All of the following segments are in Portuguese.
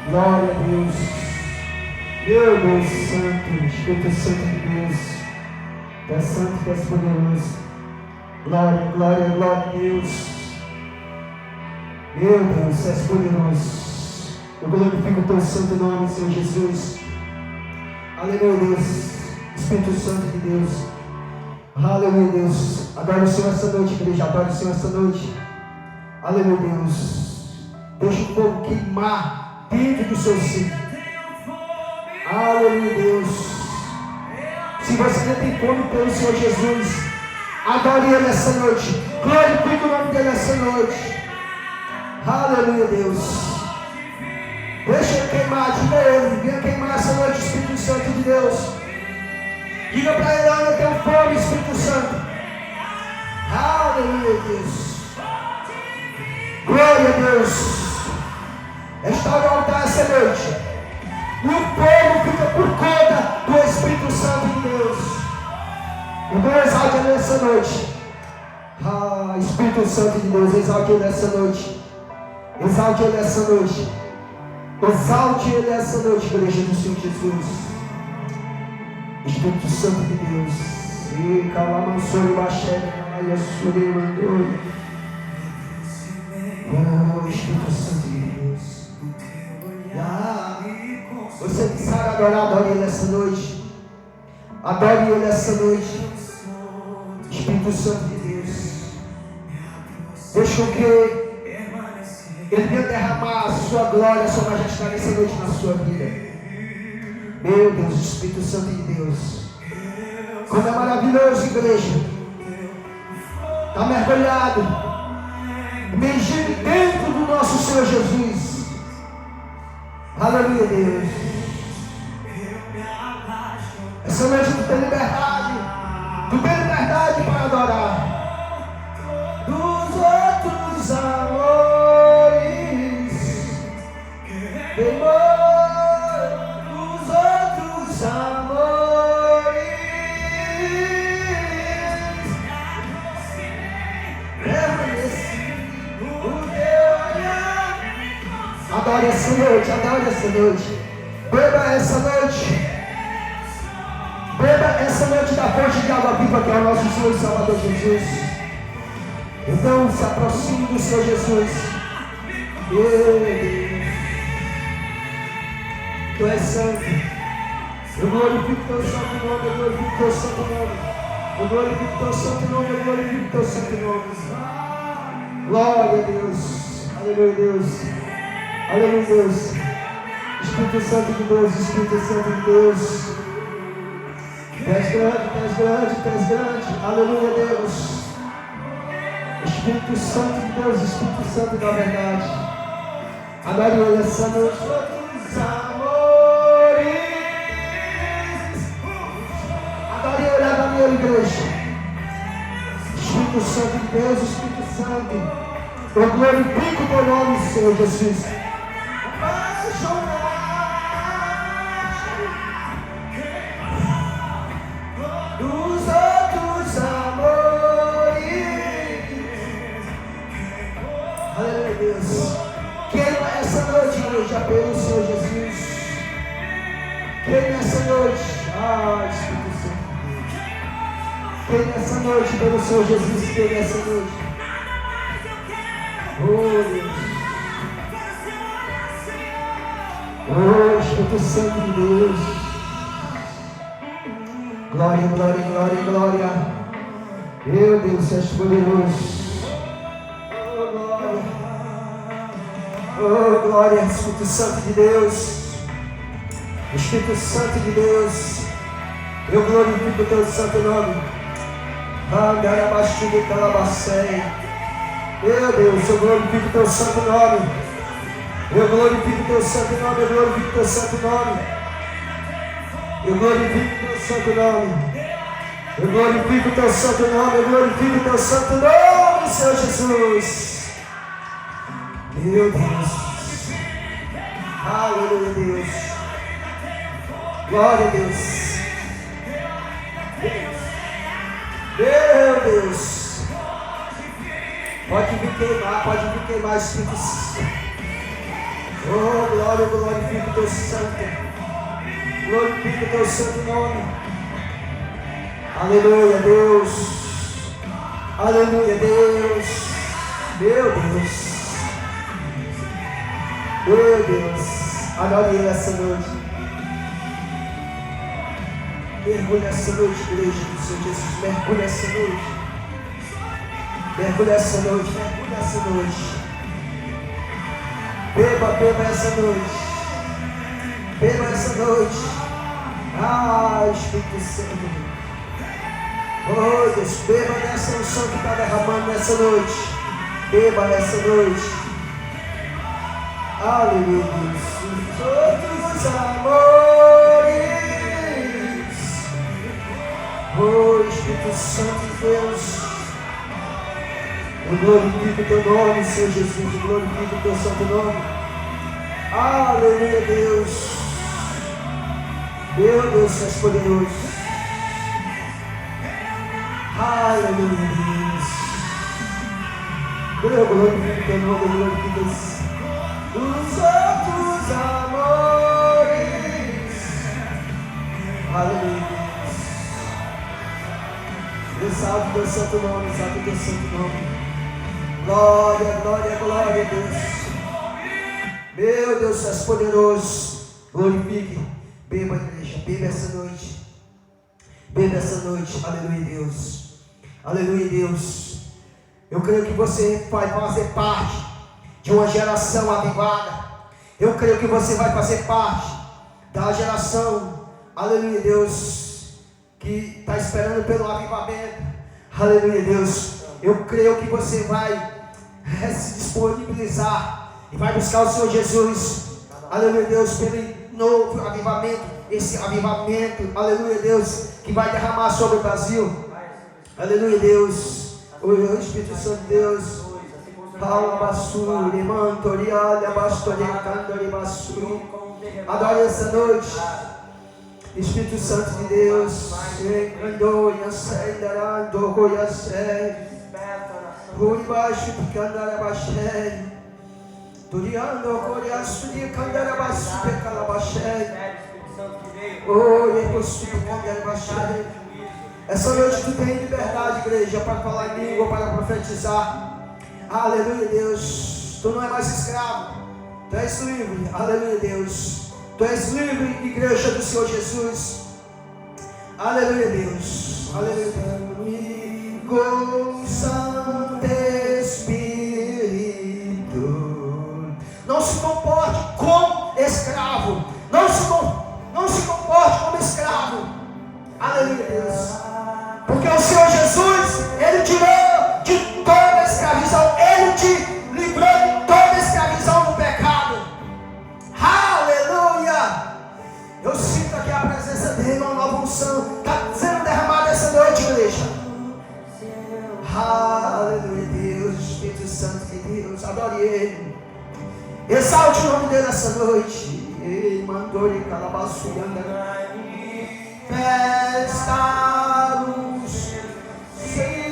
Glória a Deus. Meu Deus Santo, Espírito Santo de Deus. Tu és santo, tu és poderoso. Glória, glória, glória a Deus. Meu Deus, tu és poderoso. Eu glorifico o teu santo nome, Senhor Jesus. Aleluia, Deus. Espírito Santo de Deus. Aleluia, Deus. Adore o Senhor essa noite, igreja. Adore o Senhor essa noite. Aleluia, Deus. Deixa o fogo queimar dentro do seu ser. Aleluia, Deus. Se você não tem fome pelo Senhor Jesus, adore Ele essa noite. Glorifique o nome dEle essa noite. Aleluia, Deus. Deixa Ele queimar, diga a Ele. Venha queimar essa noite, Espírito Santo de Deus. Diga para Ele: olha, eu tenho fome, Espírito Santo. Aleluia, Deus. Glória a Deus. Restaure o altar essa noite. E o povo fica por conta do Espírito Santo de Deus. Então exalte Ele nessa noite. Espírito Santo de Deus, exalte Ele nessa noite. Exalte Ele nessa noite. Exalte Ele nessa noite, igreja do Senhor Jesus. Espírito Santo de Deus. E calamansori baixé, calamansori mandou. Oh, Espírito Santo de Deus. Você que sabe adorar, adore Ele essa noite. Adore Ele essa noite. Espírito Santo de Deus. Deixa o que Ele venha derramar a sua glória, a sua majestade essa noite na sua vida. Meu Deus, Espírito Santo de Deus. Como é maravilhoso, igreja. Está mergulhado, imergido dentro do nosso Senhor Jesus. Aleluia, Deus. Essa noite tu tem liberdade. Tu tem liberdade para adorar. Dos outros amores, temor dos outros amores, permaneci no teu olhar. Adore essa noite, adore essa noite. Beba essa noite. Beba essa noite da fonte de água viva que é o nosso Senhor e Salvador Jesus. Então se aproxime do Senhor Jesus. Tu és santo. Eu glorifico teu santo nome, eu glorifico teu santo nome. Eu glorifico teu santo nome, eu glorifico teu santo nome. Glória a Deus. Aleluia, Deus. Aleluia, Deus. Espírito Santo de Deus, Espírito Santo de Deus. Tu és grande, tu és grande, tu és grande. Aleluia, Deus. Espírito Santo de Deus, Espírito Santo da verdade. Adore Ele essa noite. Outros amores. Adore Ele, adore Ele, igreja. Espírito Santo de Deus, Espírito Santo. Eu glorifico o teu nome, Senhor Jesus. Queima essa noite, igreja, pelo Senhor Jesus. Queima essa noite. Espírito Santo. Queima essa noite pelo Senhor Jesus. Queima essa noite. Oh, Deus. Oh, Espírito Santo de Deus. Glória, glória, glória, glória. Meu Deus, és poderoso. Oh, glória, Espírito Santo de Deus. Espírito Santo de Deus. Eu glorifico o teu santo nome. Meu Deus, eu glorifico o teu santo nome. Eu glorifico o teu santo nome. Eu glorifico o teu santo nome. Eu glorifico o teu santo nome. Eu glorifico o teu santo nome. Eu glorifico o teu santo nome, Senhor Jesus. Meu Deus. Aleluia, Deus. Glória a Deus. Meu Deus. Pode vir queimar, Espírito Santo. Oh, glória, glorifica o teu santo. Glorifica o teu santo nome. Aleluia, Deus. Aleluia, Deus. Meu Deus. Meu Deus. Adore Ele essa noite. Mergulhe essa noite, igreja do Senhor Jesus. Mergulhe essa noite. Mergulhe essa noite. Mergulhe essa noite. Beba, beba essa noite. Beba essa noite. Ah, Espírito Santo. Oh, Deus, beba nessa unção que está derramando nessa noite. Beba nessa noite. Aleluia, Deus. Todos os amores. Oh, Espírito Santo de Deus. Eu glorifico o teu nome, Senhor Jesus. Eu glorifico o teu santo nome. Aleluia, Deus. Meu Deus, tu és poderoso. Aleluia, Deus. Eu glorifico o teu nome, eu glorifico os outros amores. Aleluia, Deus. Exalta o teu santo nome, exalta o teu santo nome. Glória, glória, glória, Deus. Meu Deus, tu és poderoso. Glorifique. Beba, igreja, beba essa noite. Beba essa noite. Aleluia, Deus. Aleluia, Deus. Eu creio que você vai fazer parte de uma geração avivada. Eu creio que você vai fazer parte da geração, aleluia, Deus, que está esperando pelo avivamento. Aleluia, Deus. Eu creio que você vai se disponibilizar e vai buscar o Senhor Jesus. Aleluia, Deus, pelo novo avivamento. Esse avivamento, aleluia, Deus, que vai derramar sobre o Brasil. Aleluia, Deus. O Espírito Santo de Deus. Adore essa noite. Espírito Santo de Deus. Essa noite tu tem liberdade, igreja, para falar em língua, para profetizar. Aleluia, Deus. Tu não é mais escravo. Tu és livre. Aleluia, Deus. Tu és livre, igreja do Senhor Jesus. Aleluia, Deus. Aleluia, Deus. Santo Espírito. Não se comporte como escravo. Não se comporte como escravo. Aleluia, Deus. Porque o Senhor Jesus, Ele tirou de toda a escravidão. Ele te livrou de toda a escravidão do pecado. Aleluia. Eu sinto aqui a presença dele, uma nova unção está sendo derramada essa noite, igreja. Aleluia, Deus, Espírito Santo de Deus, adore Ele. Exalte o nome dele essa noite. Ele mandou ele calabaço e anda. Festa os sinais.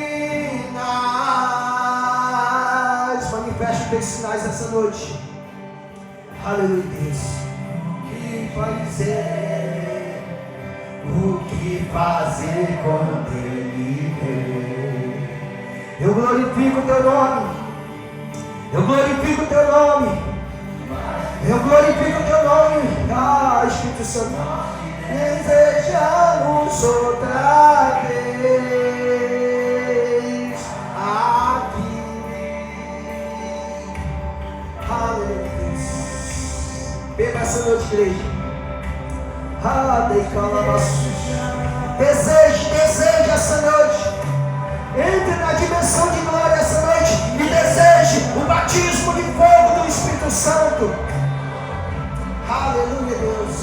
Manifeste os teus sinais essa noite. Aleluia, Deus. O que fazer quando Ele vem? Eu glorifico o teu nome. Eu glorifico o teu nome. Eu glorifico o teu nome. Ah, Espírito Santo. Desejamos outra vez aqui. Aleluia. Beba essa noite, igreja. Deseje essa noite. Entre na dimensão de glória essa noite e deseje o batismo de fogo do Espírito Santo. Aleluia, Deus.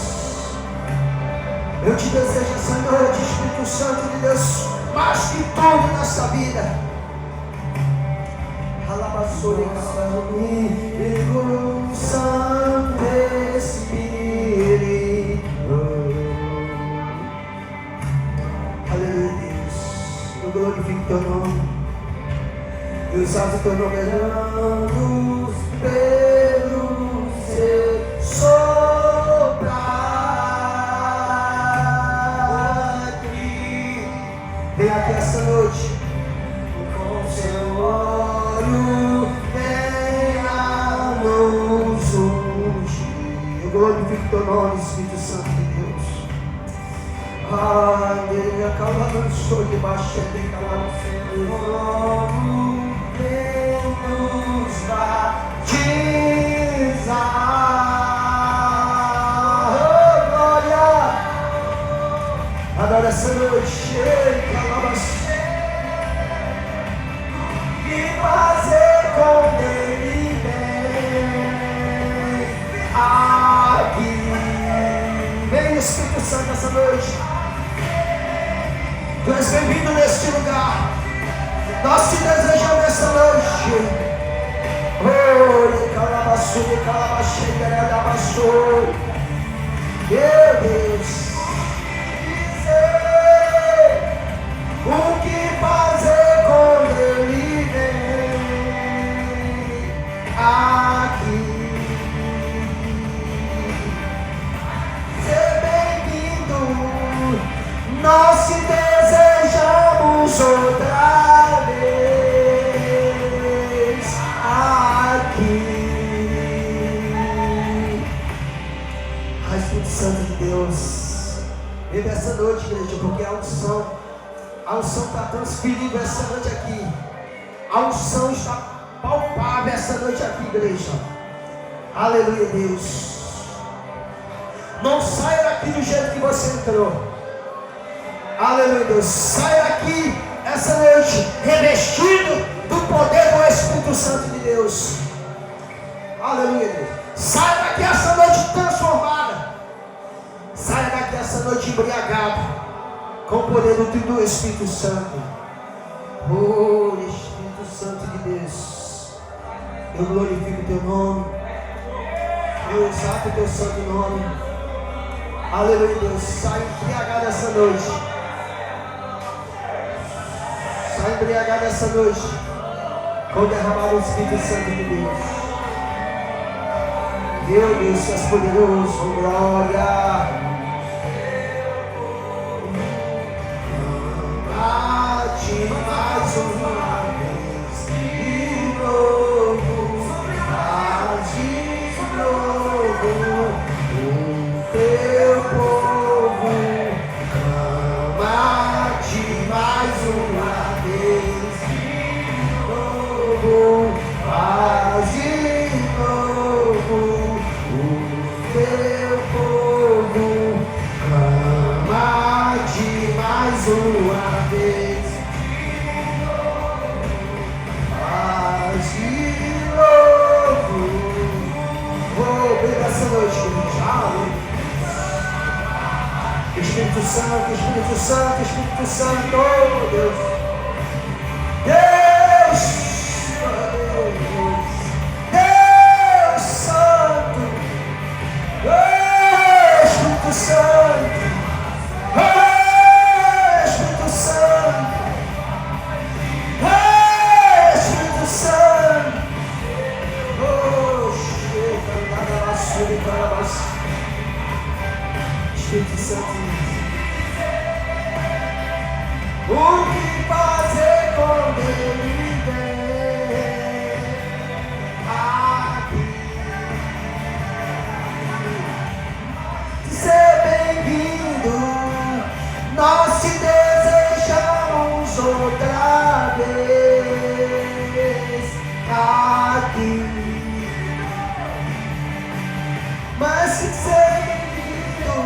Eu te desejo essa noite, Espírito Santo de Deus, mais que tudo nessa vida. Santo Espírito. Aleluia, Deus. Eu glorifico teu nome. Eu exalto teu nome, pelo seu Eu glorifico teu nome, Espírito Santo de Deus. Ele acaba no show de baixo, ele acaba no Senhor. Nos batizar. Oh, glória! Adora essa noite, ele acaba e fazer com ele vem aqui. Vem, Espírito Santo, essa noite. Tu és bem-vindo neste lugar. Nós te desejamos essa noite. Oh, calabaçu, calabaxi, calabaçu. Meu Deus. Dizer o que fazer quando ele vem aqui. Ser bem-vindo. Nós te desejamos outra vez aqui. Ai, Espírito Santo de Deus, vem essa noite, igreja, porque a unção está transferível essa noite aqui. A unção está palpável essa noite aqui, igreja. Aleluia, Deus. Não saia daqui do jeito que você entrou. Aleluia, Deus. Saia daqui essa noite revestido do poder do Espírito Santo de Deus. Aleluia, Deus. Saia daqui essa noite transformada. Saia daqui essa noite embriagado com o poder do Espírito Santo. Oh, Espírito Santo de Deus, eu glorifico o teu nome. Eu exalto o teu santo nome. Aleluia, Deus. Saia embriagado essa noite. Sai embriagado essa noite com o derramar do Espírito Santo de Deus. Meu Deus, tu és poderoso, glória. Bate mais uma vez de novo, bate de novo o teu povo. Bate mais uma vez de novo, faz de novo o teu povo. Clama-te mais uma vez de novo, faz de novo. Oh, bem essa noite, gente. Espírito Santo, Espírito Santo, Espírito Santo, oh Deus. Deus, Deus Santo, oh Espírito Santo, oh Espírito Santo, oh Espírito Santo, oh Espírito Santo. O que fazer quando ele vem aqui? Ser bem-vindo, nós te desejamos outra vez aqui. Mas se ser bem-vindo,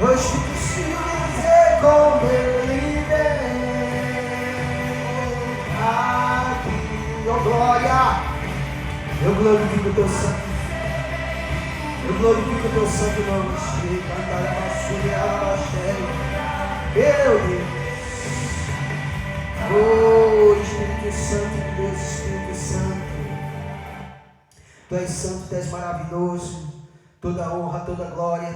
hoje preciso dizer como ele vem aqui. Oh glória, eu glorifico o teu santo, eu glorifico o teu santo nome. Meu Deus, oh Espírito Santo de Deus, Espírito Santo, tu és santo, tu és maravilhoso. Toda honra, toda glória,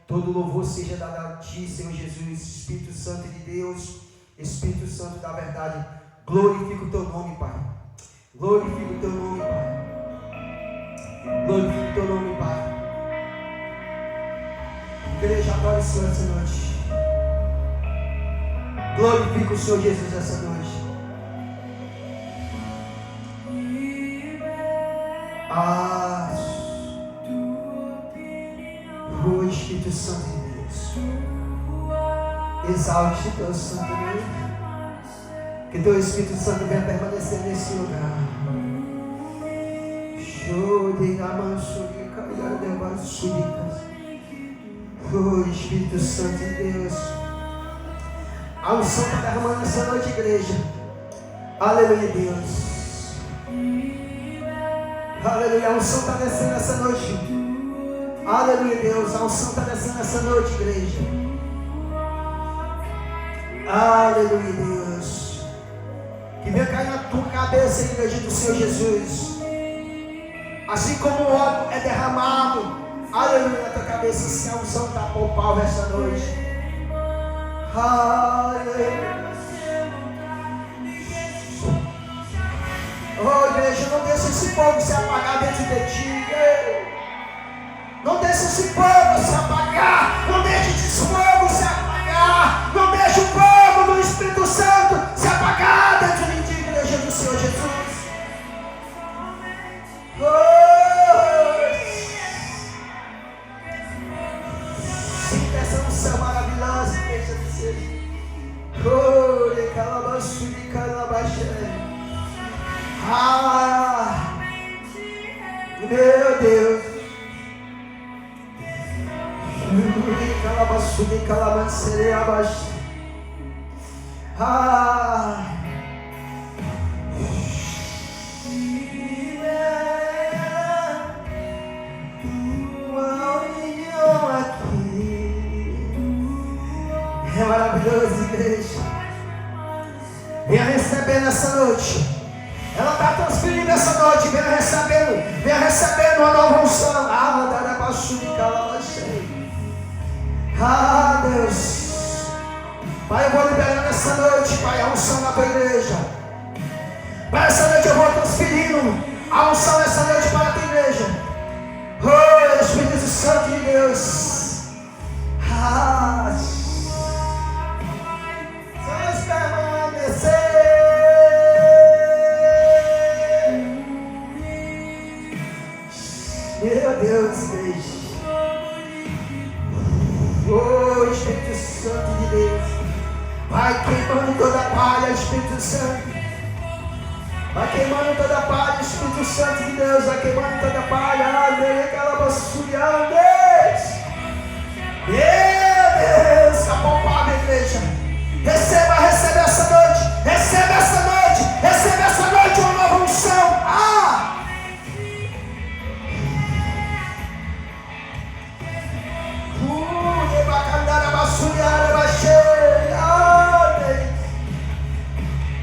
todo louvor seja dado a ti, Senhor Jesus. Espírito Santo de Deus, Espírito Santo da verdade, glorifica o teu nome, Pai. Glorifica o teu nome, Pai. Glorifica o teu nome, Pai. Igreja, adore o Senhor essa noite. Glorifica o Senhor Jesus essa noite. Espírito Santo de Deus, exalte teu santo nome. Que teu Espírito Santo venha permanecer nesse lugar. Oh, Espírito Santo de Deus, a unção está derramando essa noite, igreja. Aleluia, Deus. Aleluia, a unção está descendo essa noite. Aleluia, Deus, a unção está descendo essa noite, igreja. Aleluia, Deus. Que venha cair na tua cabeça, igreja do Senhor Jesus. Assim como o óleo é derramado, aleluia, na tua cabeça, se a unção está palpável essa noite. Aleluia. Oh, igreja, não deixe esse fogo se apagar dentro de ti. Não deixe esse fogo se apagar. Não deixe esse fogo se apagar. Não deixe o fogo do Espírito Santo se apagar dentro de ti, igreja do Senhor Jesus. Sinta essa unção maravilhosa, igreja do Senhor. Meu Deus. É maravilhoso, igreja. Venha receber nessa noite. Ela está transferindo essa noite. Venha recebendo uma nova unção. Ah, Deus. Pai, eu vou liberar nessa noite, Pai, a unção na tua igreja. Pai, essa noite eu vou transferindo a unção nessa noite para a tua igreja. Oh, Espírito Santo de Deus. Ah, vamos permanecer. Meu Deus, igreja. Oh, Espírito Santo de Deus. Vai queimando toda a palha, Espírito Santo. Vai queimando toda a palha, Espírito Santo de Deus. Vai queimando toda a palha. Aquela basura, Deus. Meu Deus, a palpável, igreja. Receba essa noite. Receba essa noite. Receba essa noite uma nova unção.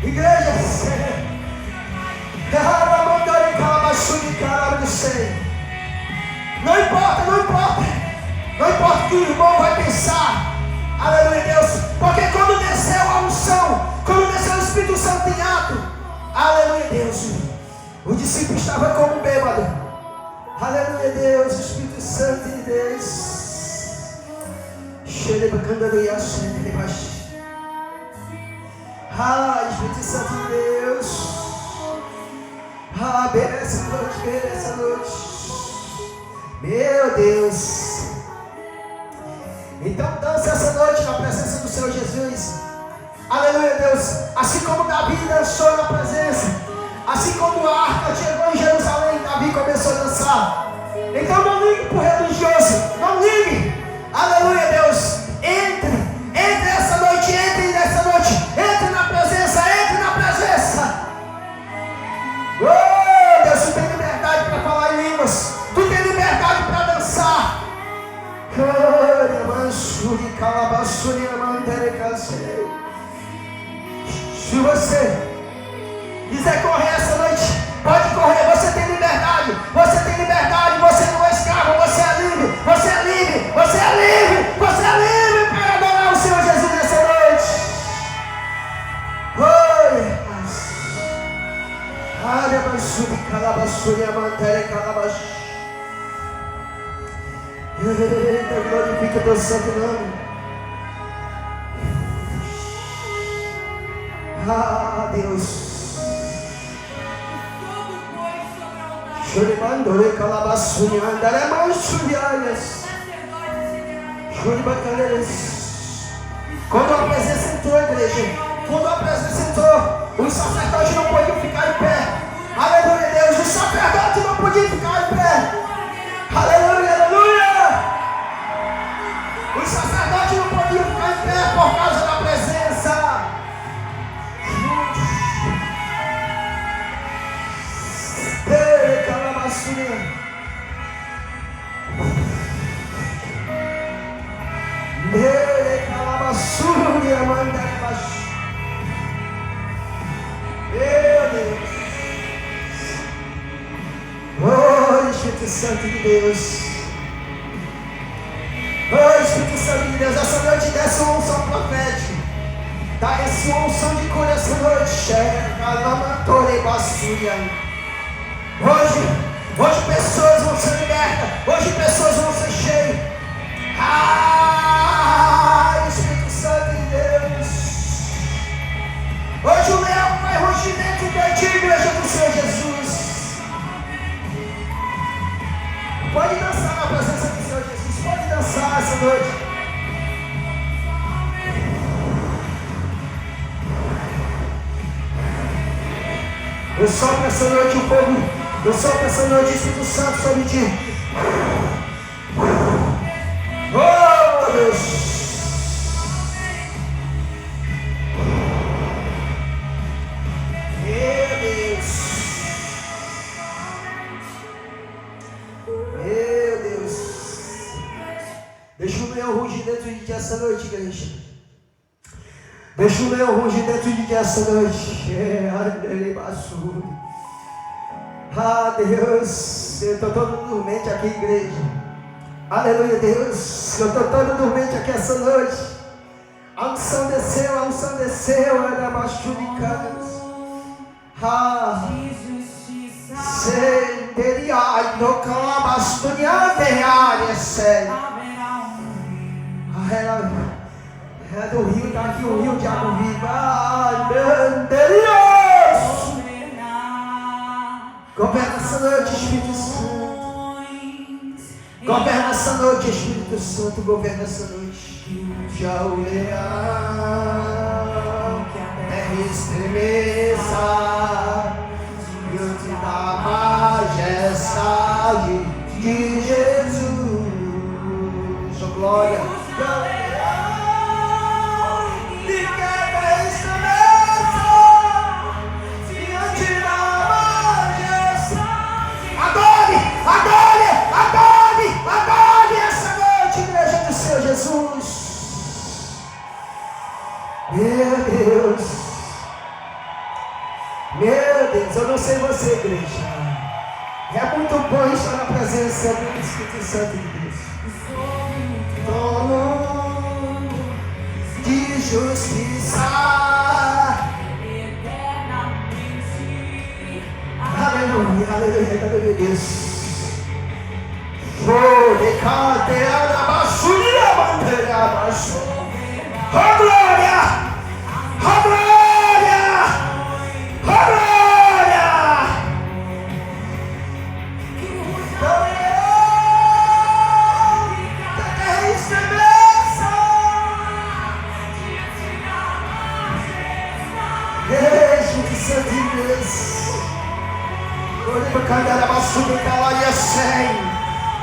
Igreja, não importa o que o irmão vai pensar, aleluia, Deus, porque quando desceu a unção, quando desceu o Espírito Santo em ato, aleluia, Deus, o discípulo estava como bêbado, aleluia, Deus, o Espírito Santo de Deus. Espírito Santo de Deus. Bebe essa noite. Meu Deus. Então dança essa noite na presença do Senhor Jesus. Aleluia, Deus. Assim como Davi dançou na presença, assim como a arca chegou em Jerusalém, Davi começou a dançar. Então não ligue para o religioso. Não ligue. Aleluia, Deus. Entre essa noite, entre na presença, Oh, Deus, tu tem liberdade para falar em línguas, tu tem liberdade para dançar. Se você quiser correr essa noite, pode correr, você tem liberdade, você não é escravo, você é livre para adorar o Senhor Jesus nessa noite. Glorifica o teu santo nome. Deus. Quando a presença entrou, igreja, quando a presença entrou, os sacerdotes não podiam ficar em pé. Aleluia, Deus, os sacerdotes não podiam ficar em pé. Aleluia, aleluia. Os sacerdotes não podiam ficar em pé por causa da presença. Ei, calabasura. Ei, calabasura, manda baixo. Meu Deus. Oh, Espírito Santo de Deus. Oh, Espírito Santo de Deus, essa noite desce uma unção profética. Desce uma unção de cura essa noite. Hoje pessoas vão ser libertas. Hoje pessoas vão ser cheias. Espírito Santo de Deus. Hoje o leão vai rugir dentro da igreja do Senhor Jesus. Pode dançar na presença do Senhor Jesus. Pode dançar essa noite. Eu sopro essa noite o fogo. Eu sopro essa noite o Espírito Santo sobre ti. Oh, Deus. Deixa o leão rugir dentro de ti essa noite, igreja. Deixa o leão rugir dentro de ti essa noite. Ah, Deus, eu estou todo dormente aqui, igreja. Aleluia, Deus, eu estou todo dormente aqui essa noite. A unção desceu, era abaixo de casa. Ah, senteria, no calabastunha, área, sério. É do rio, está aqui o rio de água viva. Ai, meu Deus! Governa essa noite, Espírito Santo. Governa essa noite, Espírito Santo. Governa essa noite. Já o leão, terra estremeça diante da majestade de Jesus. Sua glória. Adore essa noite, igreja do Senhor Jesus. Meu Deus, eu não sei você, igreja. É muito bom estar na presença do Espírito Santo de Deus. Dono de justiça, aleluia, aleluia, aleluia, Deus. Oh, decadeira, baixuria, bandeira, baixo. Oh, glória! Oh, glória! Oh, glória! Espírito Santo de Deus. Olha para cantar a basura, calar e sem.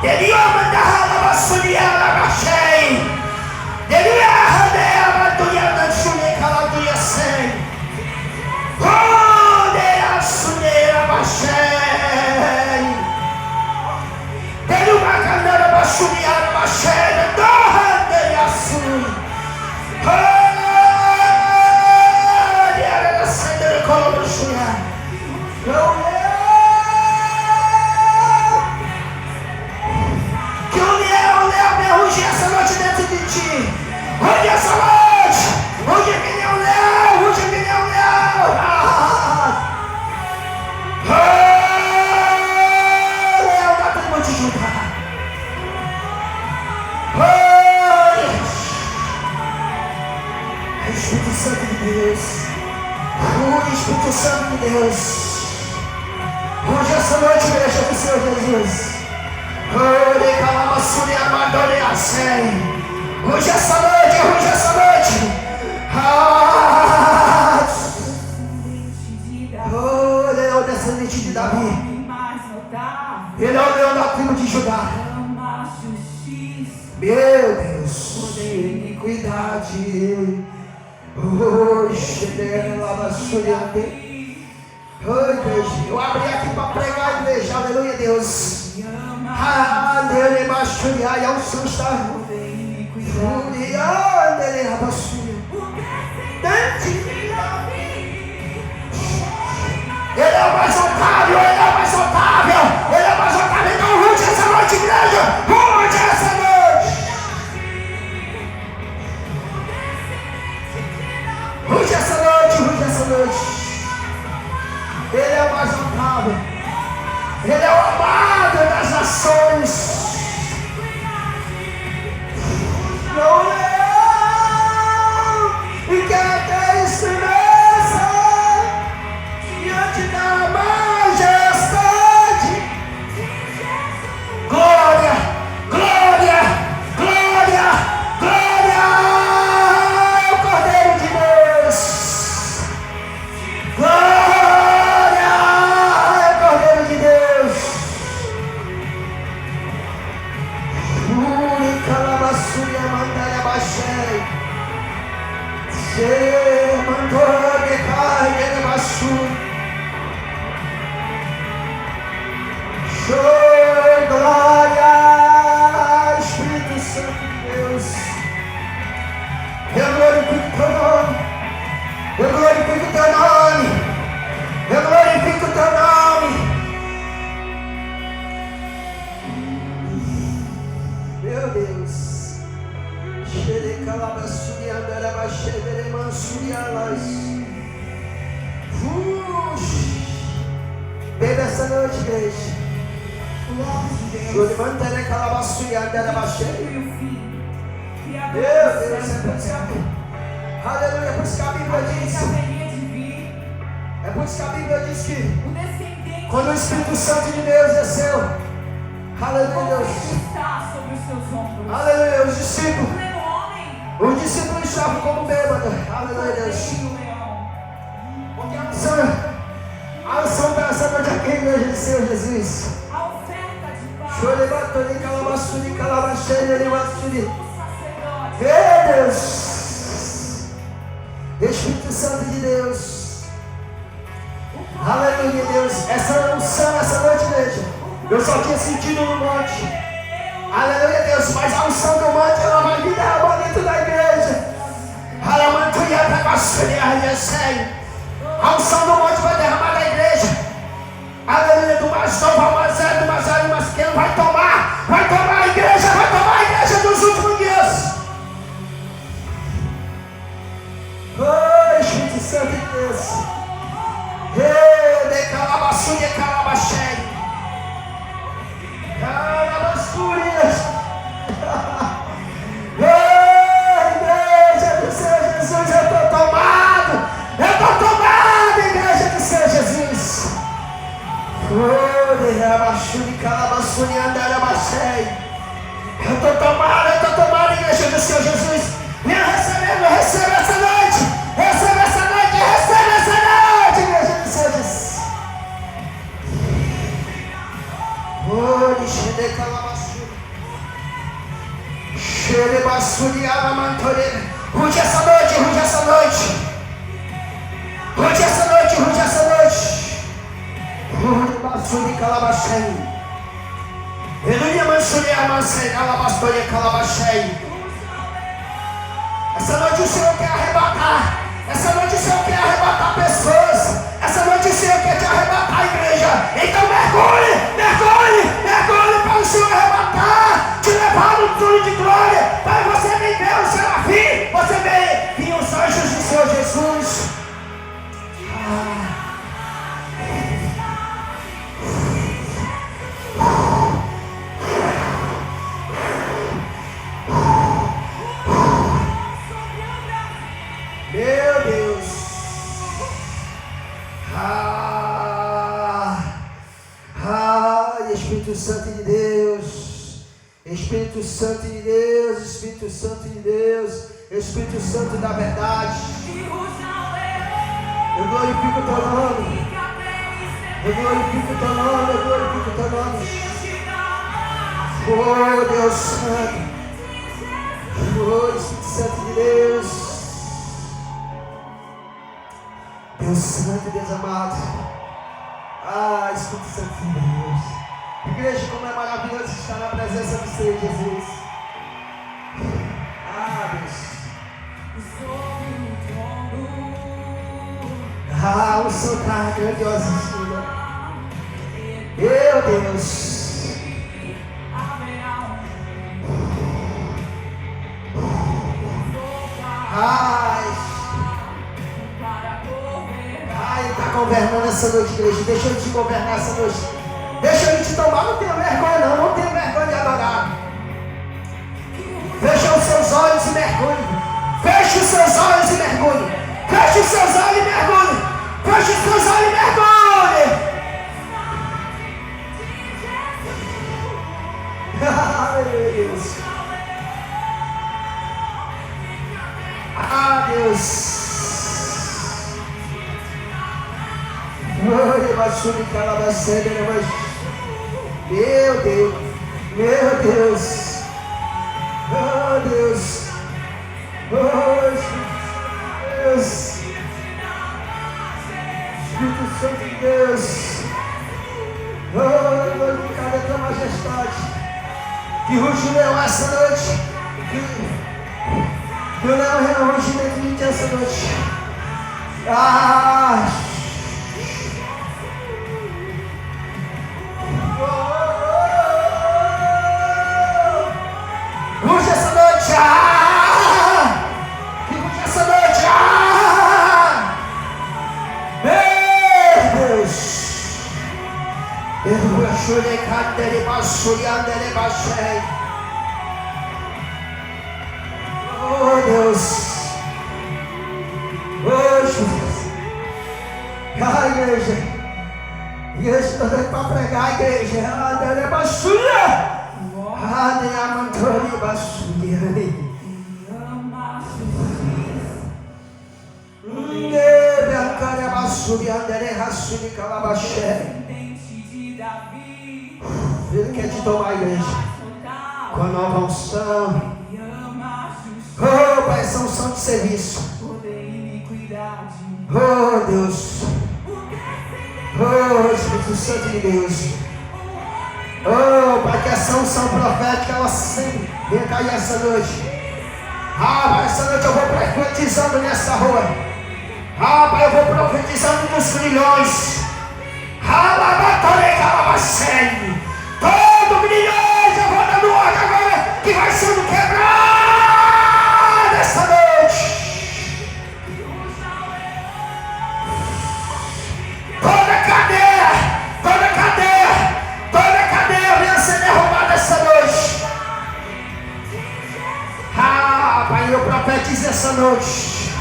Ele ama da rala basura, ela baixei. Ele arrade a banduia da chune, calado e sem. Onde a suneira baixei. Ele uma canara basura, ela baixei. Torrande a sune. Que o leão me ruge essa noite dentro de ti. Ruge essa noite. Ruge que nem um leão. Ruge que nem um leão. Leão da tribo de Judá. Espírito Santo de Deus. Espírito Santo de Deus. Hoje essa noite, igreja do Senhor Jesus. Hoje essa noite, hoje essa noite. Oh, ele é o descendente de Davi. Ele é o leão da tribo de Judá. Meu Deus, iniquidade. Oh, igreja, eu abri aqui para pregar, igreja. Aleluia, Deus. E a unção está. Ele é o mais otável, ele é o mais otável, ele é o mais otável. Então rude essa noite, igreja, rude essa noite. Rude essa noite, rude essa noite. Ele é o mais otável, ele é o amado das nações. Não é e que até estremeça diante da majestade. Glória, glória, glória, glória ao Cordeiro de Deus. Glória ao Cordeiro de Deus. Calabassuria mandalha baixei. Se mandou de carne bassu. Show, glória, Espírito Santo de Deus. Eu glorifico teu nome. Eu glorifico teu nome. Eu glorifico teu nome. Meu Deus. Beba essa noite, igreja. Meu Deus, é por isso que aleluia, é por isso que a Bíblia diz. É por isso que a Bíblia diz que quando o Espírito Santo de Deus desceu, aleluia, Deus. Aleluia, os discípulos estavam como bêbados. Aleluia, Deus. Porque a unção para essa noite aqui, igreja do Senhor Jesus. Meu Deus. Espírito Santo de Deus. Aleluia, Deus. Essa unção, essa noite, igreja, eu só tinha sentido no monte. Aleluia, Deus, mas a unção do monte ela vai vir derramar dentro da igreja. A unção do monte vai derramar da igreja. Aleluia, do mais novo ao mais velho, do mais velho ao mais pequeno. Vai tomar a igreja dos últimos dias. Oh, Espírito Santo de Deus. De calabassu, de calabachei. Igreja do Senhor Jesus, eu estou tomado, igreja do Senhor Jesus. Eu estou tomado, igreja do Senhor Jesus. Venha recebendo, receba essa noite, receba essa noite, igreja do Senhor Jesus. Rude essa noite, rude essa noite. Rude essa noite, rude essa noite. Rude basuri calabachei. Aleluia, mansuri amansei, calabastori calabachei. Essa noite o Senhor quer arrebatar. Essa noite o Senhor quer arrebatar pessoas. Essa noite o Senhor quer te arrebatar, igreja. Então mergulhe para o Senhor arrebatar, te levar no trono de glória, para você viver o serafim, você ver os anjos do Senhor Jesus. Meu Deus. Espírito Santo de Deus. Espírito Santo de Deus, Espírito Santo de Deus, Espírito Santo da verdade. Eu glorifico o teu nome. Eu glorifico o teu nome, eu glorifico o teu nome. Oh, Deus Santo. Oh, Espírito Santo de Deus. Deus Santo, Deus amado. Ah, Espírito Santo de Deus. Igreja, como é maravilhoso estar na presença do Senhor Jesus. Ah, Deus. Ah, o Senhor está grandioso, Senhor. Meu Deus. Ai, Ele está governando essa noite, igreja. Deixa Ele te governar essa noite. Deixa Ele te tomar. Não tenha vergonha, não. Não tenha vergonha de adorar. Fecha os seus olhos e mergulhe. Feche os seus olhos e mergulhe. Feche os seus olhos e mergulhe. Feche os seus olhos e mergulhe. Ai, meu Deus. Ah, Deus. Meu Deus. Meu Deus. Oh, Deus. Oh, Deus. Espírito Santo de Deus. Oh, glorificado é a tua majestade. Que ruge o leão essa noite. Que o leão ruge dentro de ti essa noite. Ah! Ruge essa noite. Ah! Que ruge essa noite. Ah! Meu Deus. Oh, Deus. Oh, Jesus. Ah, igreja. Igreja, estou dando para pregar, igreja. Ah, Deus é baixura. Ah, Deus é amantori, baixura. Ele quer te tomar, igreja, com a nova unção. Oh, Pai, essa unção de serviço. Oh, Deus. Oh, Espírito Santo de Deus. Oh, Pai, que essa unção profética ela sempre venha cair essa noite. Ah, Pai, essa noite eu vou profetizando nessa rua. Ah, Pai, eu vou profetizando nos grilhões. Todo grilhões eu vou dando ordem agora que vai sendo quebrado essa noite. Toda cadeia venha ser derrubada essa noite. Ah, Pai, eu profetizo essa noite.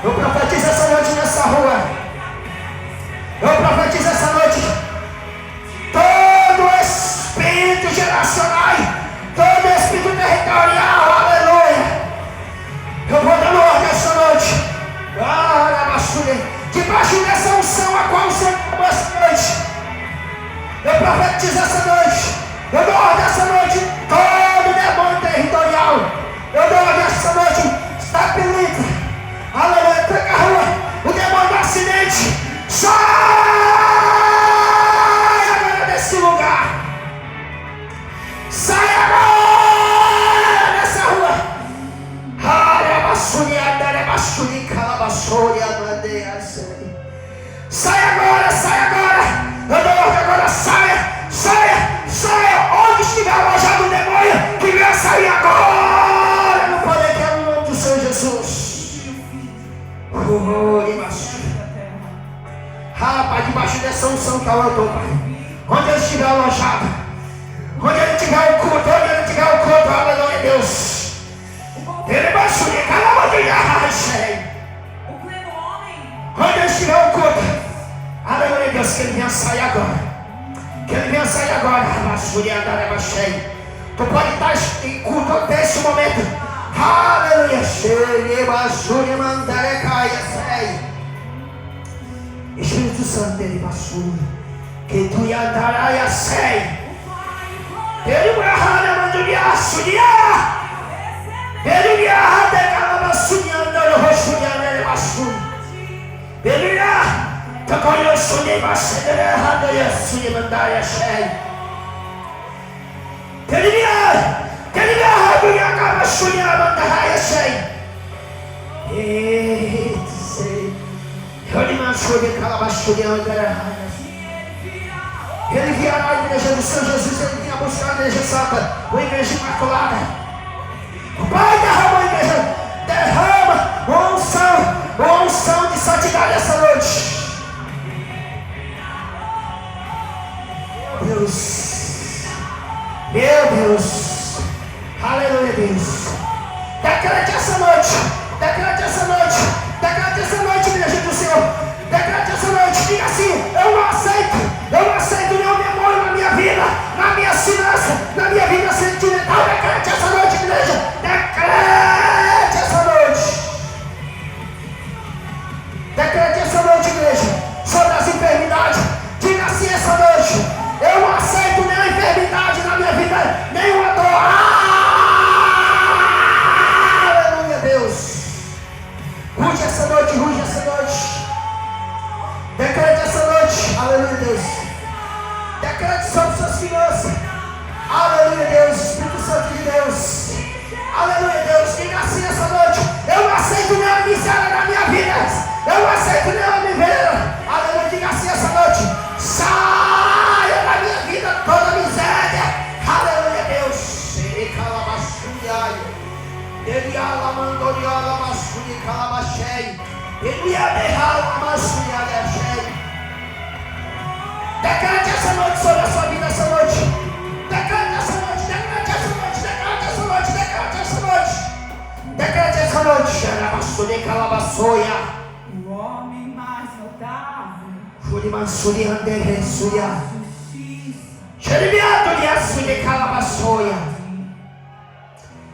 Eu profetizo essa noite nessa rua. Eu profetizo essa noite. Todo espírito geracional, todo espírito territorial, aleluia. Eu vou dar ordem essa noite. Debaixo dessa unção a qual o Senhor tomou essa noite. Eu profetizo essa noite. Eu dou ordem essa noite. Todo demônio territorial. Eu dou ordem essa noite. Está apelido. Aleluia. Tranca a rua. O demônio do acidente. Sai agora desse lugar. Sai agora dessa rua. Sai agora, sai agora. Eu dou ordem agora, saia, saia, saia. Onde estiver alojado o demônio, que venha sair agora. No poder que é no nome do Senhor Jesus. Pai, debaixo dessa unção que eu estou, Pai. Onde ele estiver alojado, onde ele tiver o culto, aleluia, Deus. Ele baixou de calma de onde ele estiver o culto, aleluia, Deus, que ele venha sair agora. Que ele venha sair agora. Tu pode estar em culto até esse momento. Aleluia. Espírito Santo, ele passou. Que tu ia dar a sei. Ele vai arranhar a manduria, sunia. Ele ia arranhar a sunia, andando roxunia, ele passou. Ele ia. Takoyo sunia, mas ele arranha a sunia, mandaria sei. Ele ia arranhar a sunia, mandaria sei. Ele virá a igreja do Senhor Jesus, ele vinha buscar a igreja santa, a igreja imaculada. O Pai derrama a igreja, derrama uma unção de santidade essa noite. Meu Deus, aleluia, Deus. Decrete essa noite, igreja do Senhor. Decrete essa noite, diga assim: eu não aceito nenhum demônio na minha vida, na minha finança, na minha vida sentimental. Decrete essa noite, igreja. Decrete essa noite, igreja, sobre as enfermidades. Diga assim essa noite: eu não aceito nenhuma enfermidade na minha vida, nenhuma dor. Aleluia, Deus. Ruge essa noite. Decrete essa noite, aleluia, Deus. Decrete sobre suas finanças, aleluia, Deus. Espírito Santo de Deus, aleluia, Deus. Diga assim essa noite: eu não aceito nenhuma miséria na minha vida, eu não aceito nenhuma miséria, aleluia. Diga assim essa noite: saia da minha vida toda miséria, aleluia, Deus. Ele decrete essa noite sobre a sua vida, essa noite. Decrete essa noite. O homem mais notável.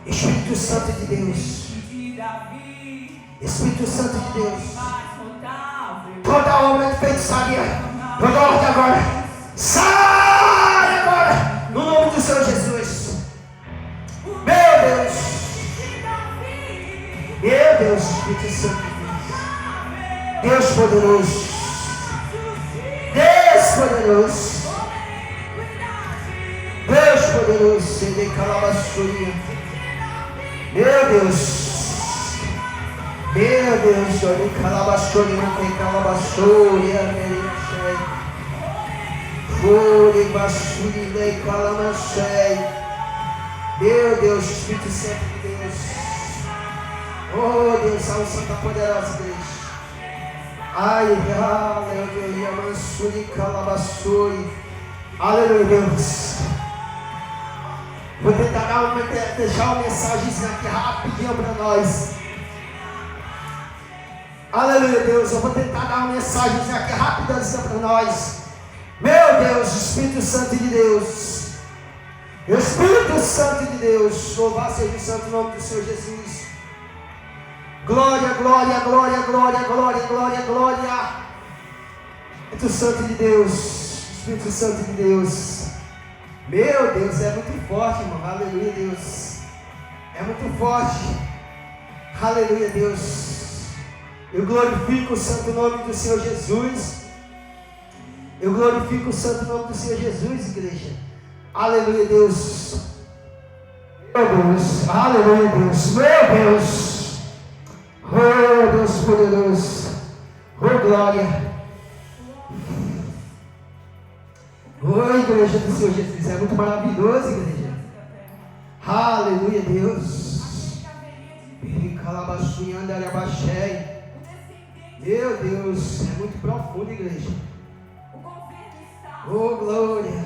Espírito Santo de Deus. Espírito Santo de Deus. Toda obra de feitiçaria, toda ordem agora, sai agora, no nome do Senhor Jesus. Meu Deus, Espírito Santo de Deus. Deus poderoso. Ele calabassuria. Meu Deus, olha calabassuria, não tem calabassuria, meu Deus, Espírito Santo de Deus. Oh Deus, salve Santa Poderosa Igreja. Ai, aleluia, mansuri, calabassuri. Aleluia, Deus. Vou tentar deixar uma mensagem aqui rapidinho para nós. Aleluia, Deus. Eu vou tentar dar uma mensagem aqui rapidinho para nós. Meu Deus, Espírito Santo de Deus. Espírito Santo de Deus. Louvado seja o santo nome do Senhor Jesus. Glória. Espírito Santo de Deus. Espírito Santo de Deus. Meu Deus, é muito forte, irmão. Aleluia, Deus. É muito forte. Aleluia, Deus. Eu glorifico o santo nome do Senhor Jesus. Eu glorifico o santo nome do Senhor Jesus, igreja. Aleluia, Deus. Meu Deus. Aleluia, Deus. Meu Deus. Oh, Deus poderoso. Oh, glória. Oh, igreja do Senhor Jesus. É muito maravilhoso, igreja. Aleluia, Deus. Meu Deus. É muito profundo, igreja. Oh, glória.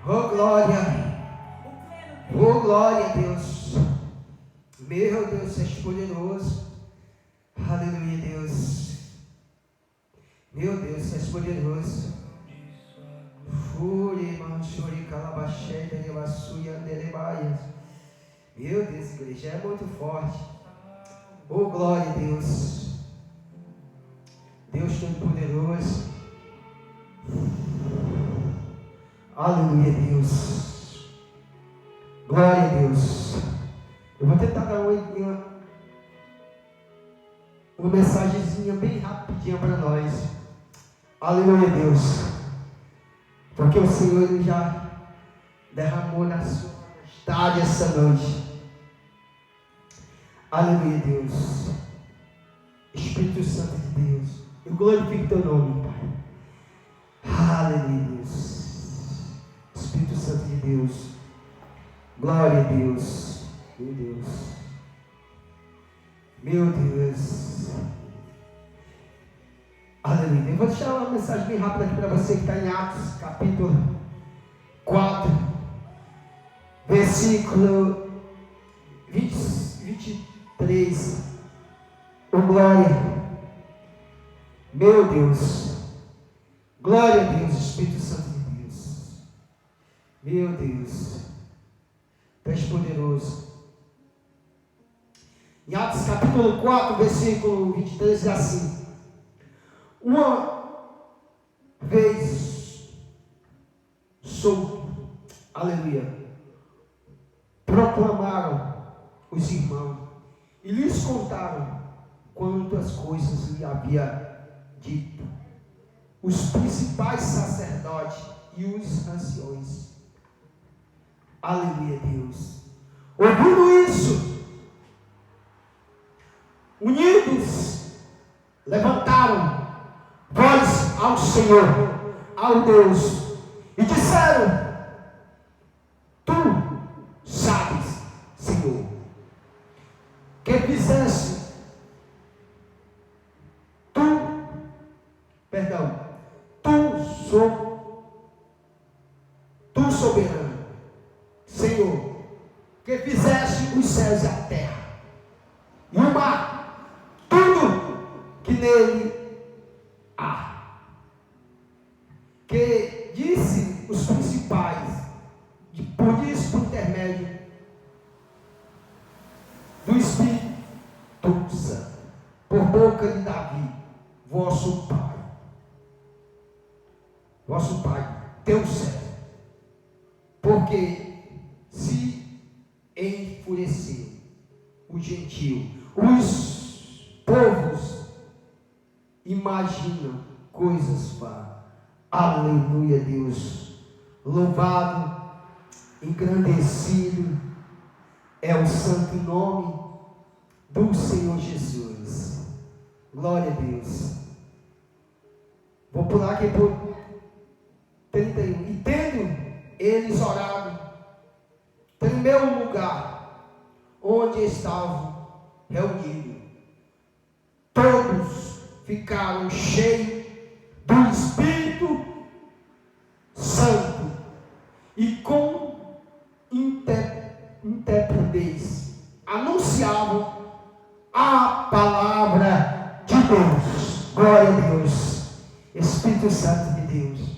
Oh, glória. Oh, glória a Deus. Meu Deus, és poderoso. Aleluia, Deus. Meu Deus, és poderoso. Meu Deus, igreja, é muito forte. Oh, glória a Deus. Deus Todo-Poderoso. Aleluia, Deus. Glória a Deus. Eu vou tentar dar uma mensagenzinha bem rapidinha para nós. Aleluia, Deus. Porque o Senhor ele já derramou na sua majestade essa noite. Aleluia, Deus. Espírito Santo de Deus, eu glorifico teu nome, Pai. Aleluia, Deus. Espírito Santo de Deus. Glória a Deus. Meu Deus. Meu Deus. Aleluia. Eu vou deixar uma mensagem bem rápida aqui para você que está em Atos, capítulo 4, versículo 23. Oh, glória. Meu Deus. Glória a Deus, Espírito Santo de Deus. Meu Deus. Tu és poderoso. Em Atos capítulo 4, versículo 23, diz assim: uma vez solto, aleluia, proclamaram os irmãos e lhes contaram quantas coisas lhe havia dito os principais sacerdotes e os anciões. Aleluia, Deus. Ouvindo isso, unidos, levantaram voz ao Senhor, ao Deus, e disseram: Tu sabes, Senhor, que fizeste tu soberano, Senhor, que fizeste os céus e a terra, e o mar, tudo que nele há, que disse os principais, por isso, por intermédio do Espírito Santo, por boca de Davi, vosso Pai, teu servo, porque se enfureceu o gentio, os povos imaginam coisas vãs. Aleluia, Deus. Louvado, engrandecido é o santo nome do Senhor Jesus. Glória a Deus. Vou pular aqui por 31. E tendo eles orado, tremeu o lugar onde estavam reunidos. Todos ficaram cheios do Espírito Santo e com intrepidez anunciavam a palavra de Deus. Glória a Deus. Espírito Santo de Deus.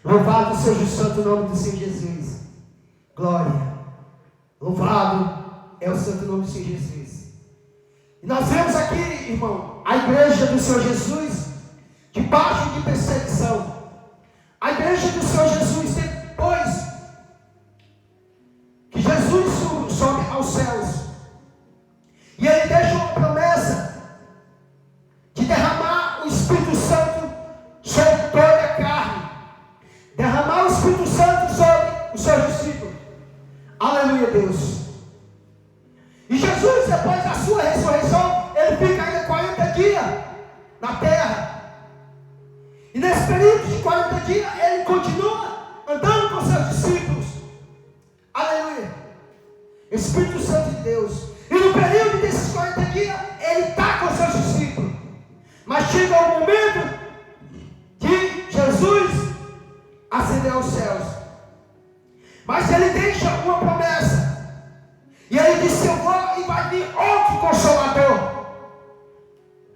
Louvado seja o santo nome do Senhor Jesus. Glória. Louvado é o santo nome do Senhor Jesus. E nós vemos aqui, irmão, a igreja do Senhor Jesus debaixo de perseguição. A igreja do Senhor Jesus, depois que Jesus sobe aos céus, e ele deixa uma promessa de derramar o Espírito Santo sobre toda a carne, derramar o Espírito Santo sobre os seus discípulos. Aleluia, Deus. E Jesus, depois da sua ressurreição, ele fica ainda 40 dias na terra. E nesse período de 40 dias, ele continua andando com seus discípulos. Aleluia. Espírito Santo de Deus. E no período desses 40 dias, ele está com seus discípulos. Mas chega o momento de Jesus ascender aos céus. Mas ele deixa uma promessa. E ele disse: eu vou e vai vir outro Consolador.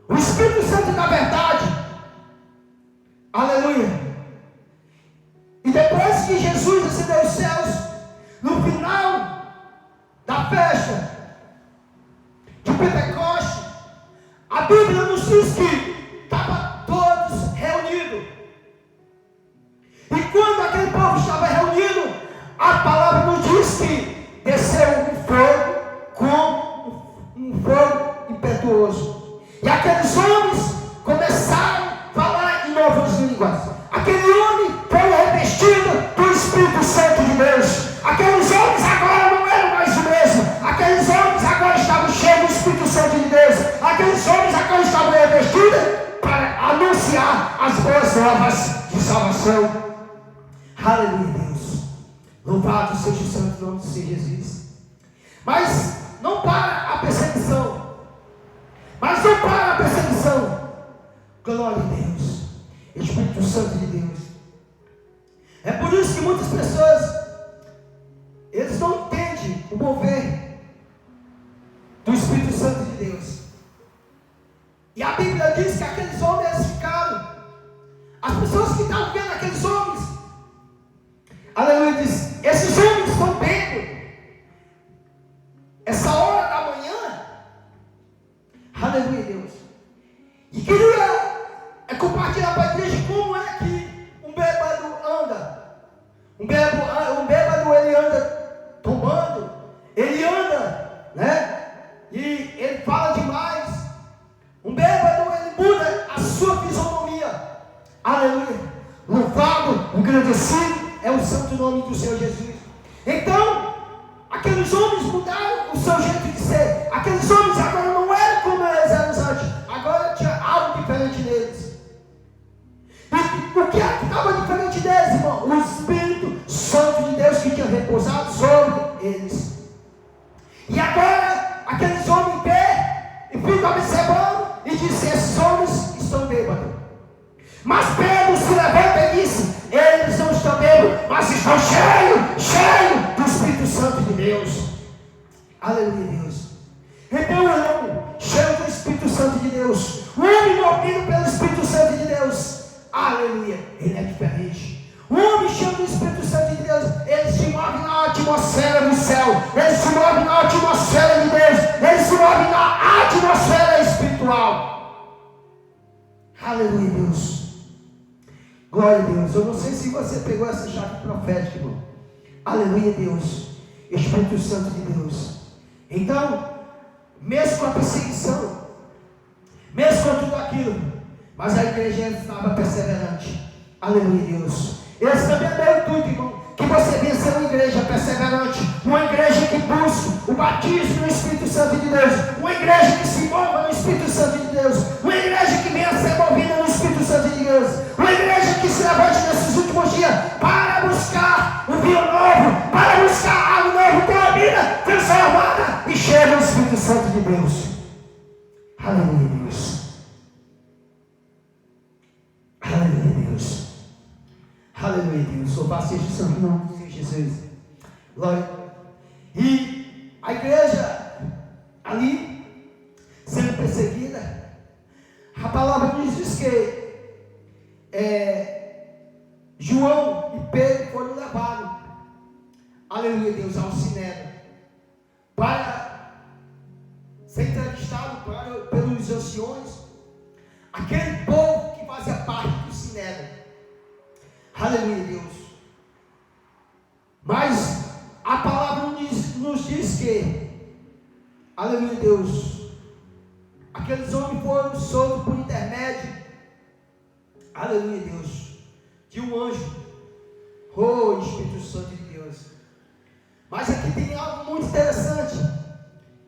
O Espírito Santo da verdade. Aleluia. Bíblia nos diz que estavam todos reunidos. E quando aquele povo estava reunido, a palavra nos diz que desceu um fogo como um fogo impetuoso. E aqueles homens começaram a falar em novas línguas. Aquele homem foi revestido do Espírito Santo de Deus. Aqueles homens agora não eram mais o mesmo. Aqueles homens agora estavam cheios do Espírito Santo de Deus. Aqueles homens agora estavam revestidos para anunciar as boas novas de salvação. Aleluia, Deus. Louvado seja o santo nome do Senhor Jesus. Mas não para a perseguição. Glória a Deus. Espírito Santo de Deus. É por isso que muitas pessoas, eles não entendem o mover do Espírito Santo de Deus. E a Bíblia diz que aqueles homens ficaram. As pessoas que estavam vendo aqueles homens, aleluia, diz: esses homens estão bêbados. Essa hora da manhã, aleluia, Deus. E queria compartilhar para a igreja como é que um bêbado anda. Um bêbado ele anda tomando, ele anda, né? E ele fala demais. Um bêbado ele muda a sua fisionomia. Aleluia. Louvado, engrandecido é o santo nome do Senhor Jesus. Então, aqueles homens mudaram o seu jeito de ser. Aqueles homens agora não eram como eles eram antes. Agora tinha algo diferente neles. E o que é que estava diferente deles, irmão? O Espírito Santo de Deus que tinha repousado sobre eles. E agora, aqueles homens vê e ficam observando e dizem: esses homens estão bêbados. Mas Pedro se levanta e disse: eles não estão bêbados, mas estão cheios do Espírito Santo de Deus. Aleluia, Deus. Então, irmão, cheio do Espírito Santo de Deus, o homem movido pelo Espírito Santo de Deus, aleluia, ele é diferente. O homem cheio do Espírito Santo de Deus, ele se move na atmosfera do céu, ele se move na atmosfera de Deus, ele se move na atmosfera espiritual. Aleluia, Deus. Glória a Deus. Eu não sei se você pegou essa chave profética, irmão. Aleluia, Deus. Espírito Santo de Deus. Então, mesmo com a perseguição, mesmo com tudo aquilo, mas a igreja estava perseverante. Aleluia, Deus. Esse também é meu intuito, irmão, que você venha ser uma igreja perseverante, uma igreja que busca o batismo no Espírito Santo de Deus, uma igreja que se mova no Espírito Santo de Deus, uma igreja que venha ser movida no Espírito Santo de Deus, uma igreja que se levante nesses últimos dias para buscar o vinho novo, para buscar algo novo, ter a vida transformada e cheia do Espírito Santo de Deus. Aleluia, Deus. Aleluia, Deus. Aleluia, Deus. Louvado seja o santo nome do Senhor Jesus. Glória. E a igreja ali sendo perseguida, a palavra nos diz que João e Pedro foram levados, aleluia, Deus, ao Sinédrio para ser entrevistado pelos anciões, aquele povo que fazia parte do Sinédrio. Aleluia, Deus. Mas a palavra nos diz que, aleluia, Deus, aqueles homens foram soltos por intermédio, aleluia, Deus, de um anjo. Oh, Espírito Santo de Deus. Mas aqui tem algo muito interessante,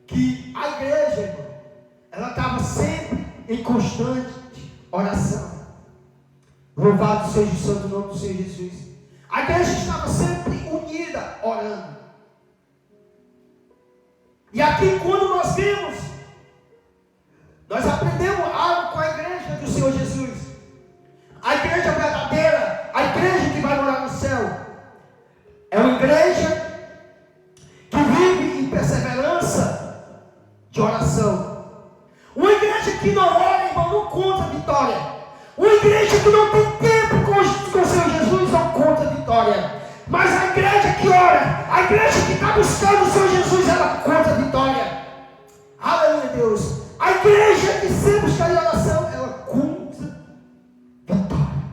que a igreja, irmão, ela estava sempre em constante oração. Louvado seja o santo nome do Senhor Jesus. A igreja estava sempre unida, orando. E aqui, quando nós vimos, nós aprendemos algo com a igreja do Senhor Jesus. A igreja verdadeira, a igreja que vai morar no céu, é uma igreja que vive em perseverança de oração. Uma igreja que não ora, irmão, não conta vitória. Uma igreja que não tem tempo com o Senhor Jesus não conta vitória. Mas a igreja que ora, a igreja que está buscando o Senhor Jesus, ela conta vitória. Aleluia, Deus. A igreja que sempre buscar em oração, ela conta vitória.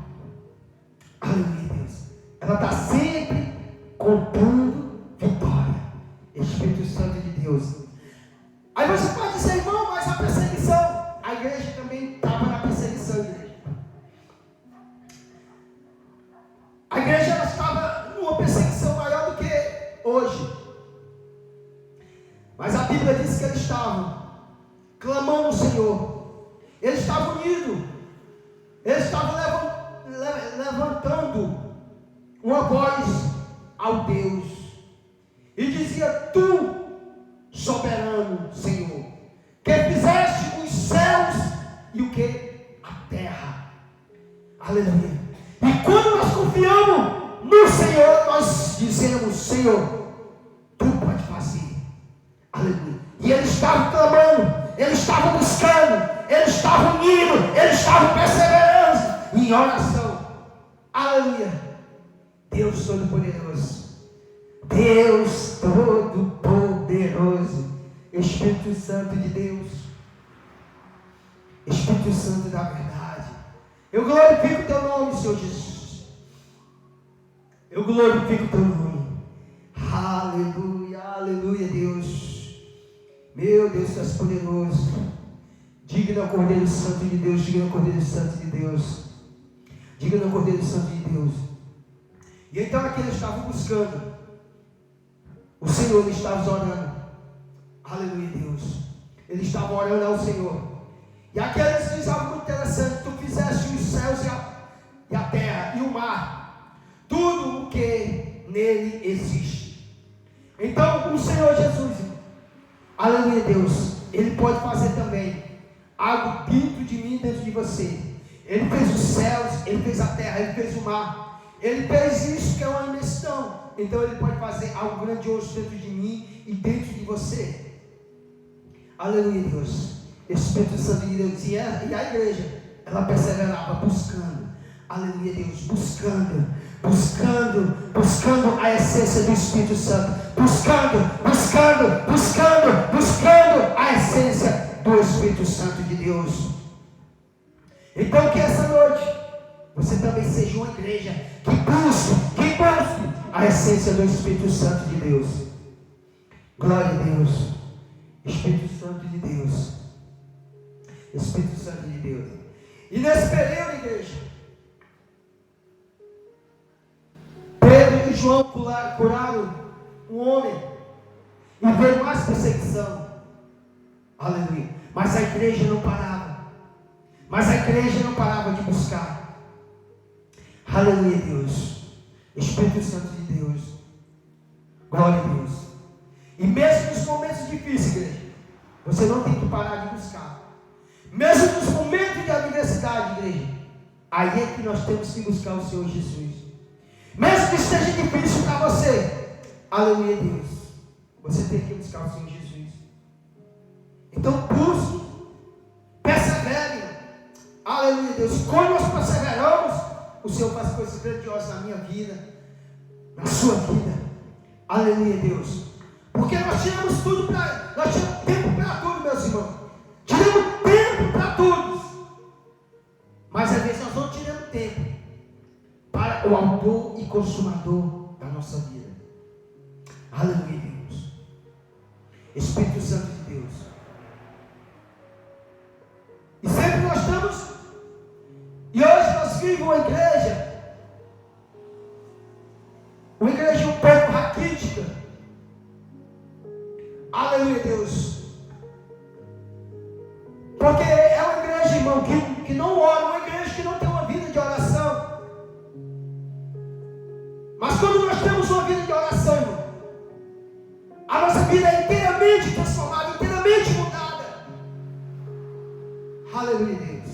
Aleluia, Deus. Ela está sempre contando vitória. Espírito Santo de Deus. Aí você pode dizer, irmão, mas a perseguição. A igreja também estava na perseguição, igreja. A igreja ela estava numa perseguição maior do que hoje. Mas a Bíblia diz que eles estavam clamando ao Senhor. Eles estavam unidos. Eles estavam levantando uma voz ao Deus. E dizia, tu, soberano Senhor, que fizeste os céus e o que? A terra. Aleluia. E quando nós confiamos no Senhor, nós dizemos, Senhor, tu pode fazer. Aleluia. E eles estavam clamando, eles estavam buscando, eles estavam unindo, eles estavam perseverando em oração. Aleluia. Deus Todo-Poderoso. Deus Todo-Poderoso. Espírito Santo de Deus. Espírito Santo da verdade. Eu glorifico o teu nome, Senhor Jesus. Eu glorifico o teu nome. Aleluia, aleluia, Deus. Meu Deus, tu és poderoso. Digno é o Cordeiro Santo de Deus. Digno é o Cordeiro Santo de Deus. Digno é o Cordeiro Santo de Deus. E então aqui eles estavam buscando. O Senhor, eles estavam orando. Aleluia, Deus. Eles estavam orando ao Senhor. E aqui eles dizem algo muito interessante. Tu fizeste os céus e a terra e o mar. Tudo o que nele existe. Então o Senhor Jesus, aleluia, Deus, Ele pode fazer também algo dentro de mim, dentro de você. Ele fez os céus, Ele fez a terra, Ele fez o mar. Ele fez isso que é uma imensidão. Então Ele pode fazer algo grandioso dentro de mim e dentro de você. Aleluia, Deus. Espírito Santo de Deus. E a igreja, ela perseverava buscando. Aleluia, Deus. Buscando a essência do Espírito Santo. Buscando a essência do Espírito Santo de Deus. Então que essa noite você também seja uma igreja que busque a essência do Espírito Santo de Deus. Glória a Deus. Espírito Santo de Deus. Espírito Santo de Deus. E nesse período, igreja, Pedro e João curaram um homem e veio mais perseguição. Aleluia. Mas a igreja não parava. De buscar. Aleluia, Deus. Espírito Santo de Deus. Glória a Deus. E mesmo nos momentos difíceis, igreja, você não tem que parar de buscar. Mesmo nos momentos de adversidade, igreja, aí é que nós temos que buscar o Senhor Jesus. Mesmo que seja difícil para você, aleluia, Deus, você tem que buscar o Senhor Jesus. Então busque, persevere, aleluia, Deus. Quando nós perseveramos, o Senhor faz coisas grandiosas na minha vida, na sua vida, aleluia, Deus. Porque nós tiramos tudo nós tiramos tempo para tudo, meus irmãos. Tiramos tempo para todos. Mas às vezes nós não tiramos tempo para o autor e consumador da nossa vida. Aleluia, Deus. Espírito Santo de Deus. E sempre nós estamos. E hoje nós vivemos uma igreja um pouco raquítica. Aleluia, Deus. Porque é uma igreja, irmão, que não ora, uma igreja que não tem uma vida de oração. Mas quando nós temos uma vida de oração, irmão, a nossa vida é inteiramente transformada, inteiramente mudada. Aleluia, Deus.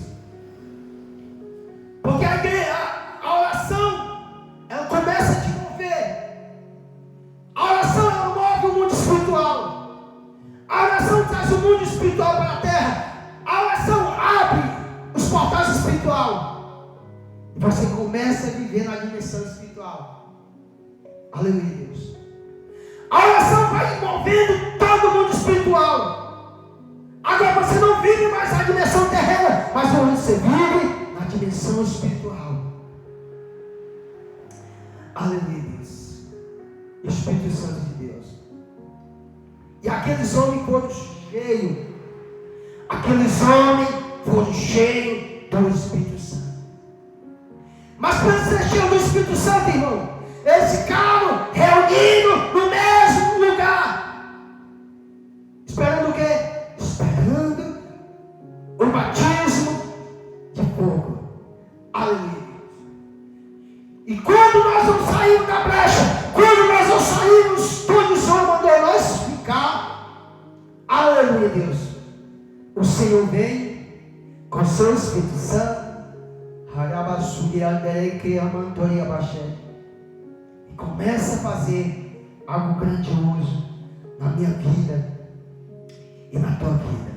Porque a oração, ela começa a te mover. A oração, ela move o mundo espiritual. A oração traz o mundo espiritual para a terra. A oração abre os portais espirituais. E você começa a viver na dimensão espiritual. Aleluia, Deus. A oração vai envolvendo todo o mundo espiritual. Agora você não vive mais na dimensão terrena, mas você vive na dimensão espiritual. Aleluia, Deus. Espírito Santo de Deus. E aqueles homens foram cheios. Aqueles homens foram cheios do Espírito Santo. Mas para ser cheio do Espírito Santo, irmão, eles ficaram reunidos no mesmo lugar. Esperando o quê? Esperando o batismo de fogo. Aleluia. E quando nós não saímos da brecha, quando nós não saímos, todo o Senhor mandou nós ficar. Aleluia, Deus. O Senhor vem com seu Espírito Santo. E começa a fazer algo grandioso na minha vida e na tua vida.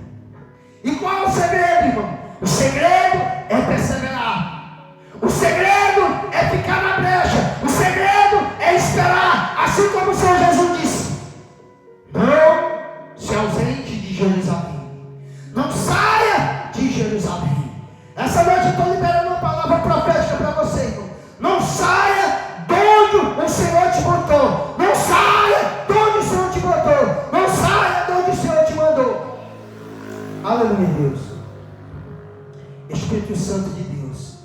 E qual é o segredo, irmão? O segredo é perseverar. O segredo é ficar na brecha. O segredo é esperar. Assim como o Senhor Jesus disse: não se ausente de Jerusalém. Não saia de Jerusalém. Essa noite eu estou liberando uma palavra profética para você, irmão. Não saia de onde o Senhor te botou. Não saia de onde o Senhor te botou. Não saia de onde o Senhor te mandou. Aleluia, Deus. Espírito Santo de Deus.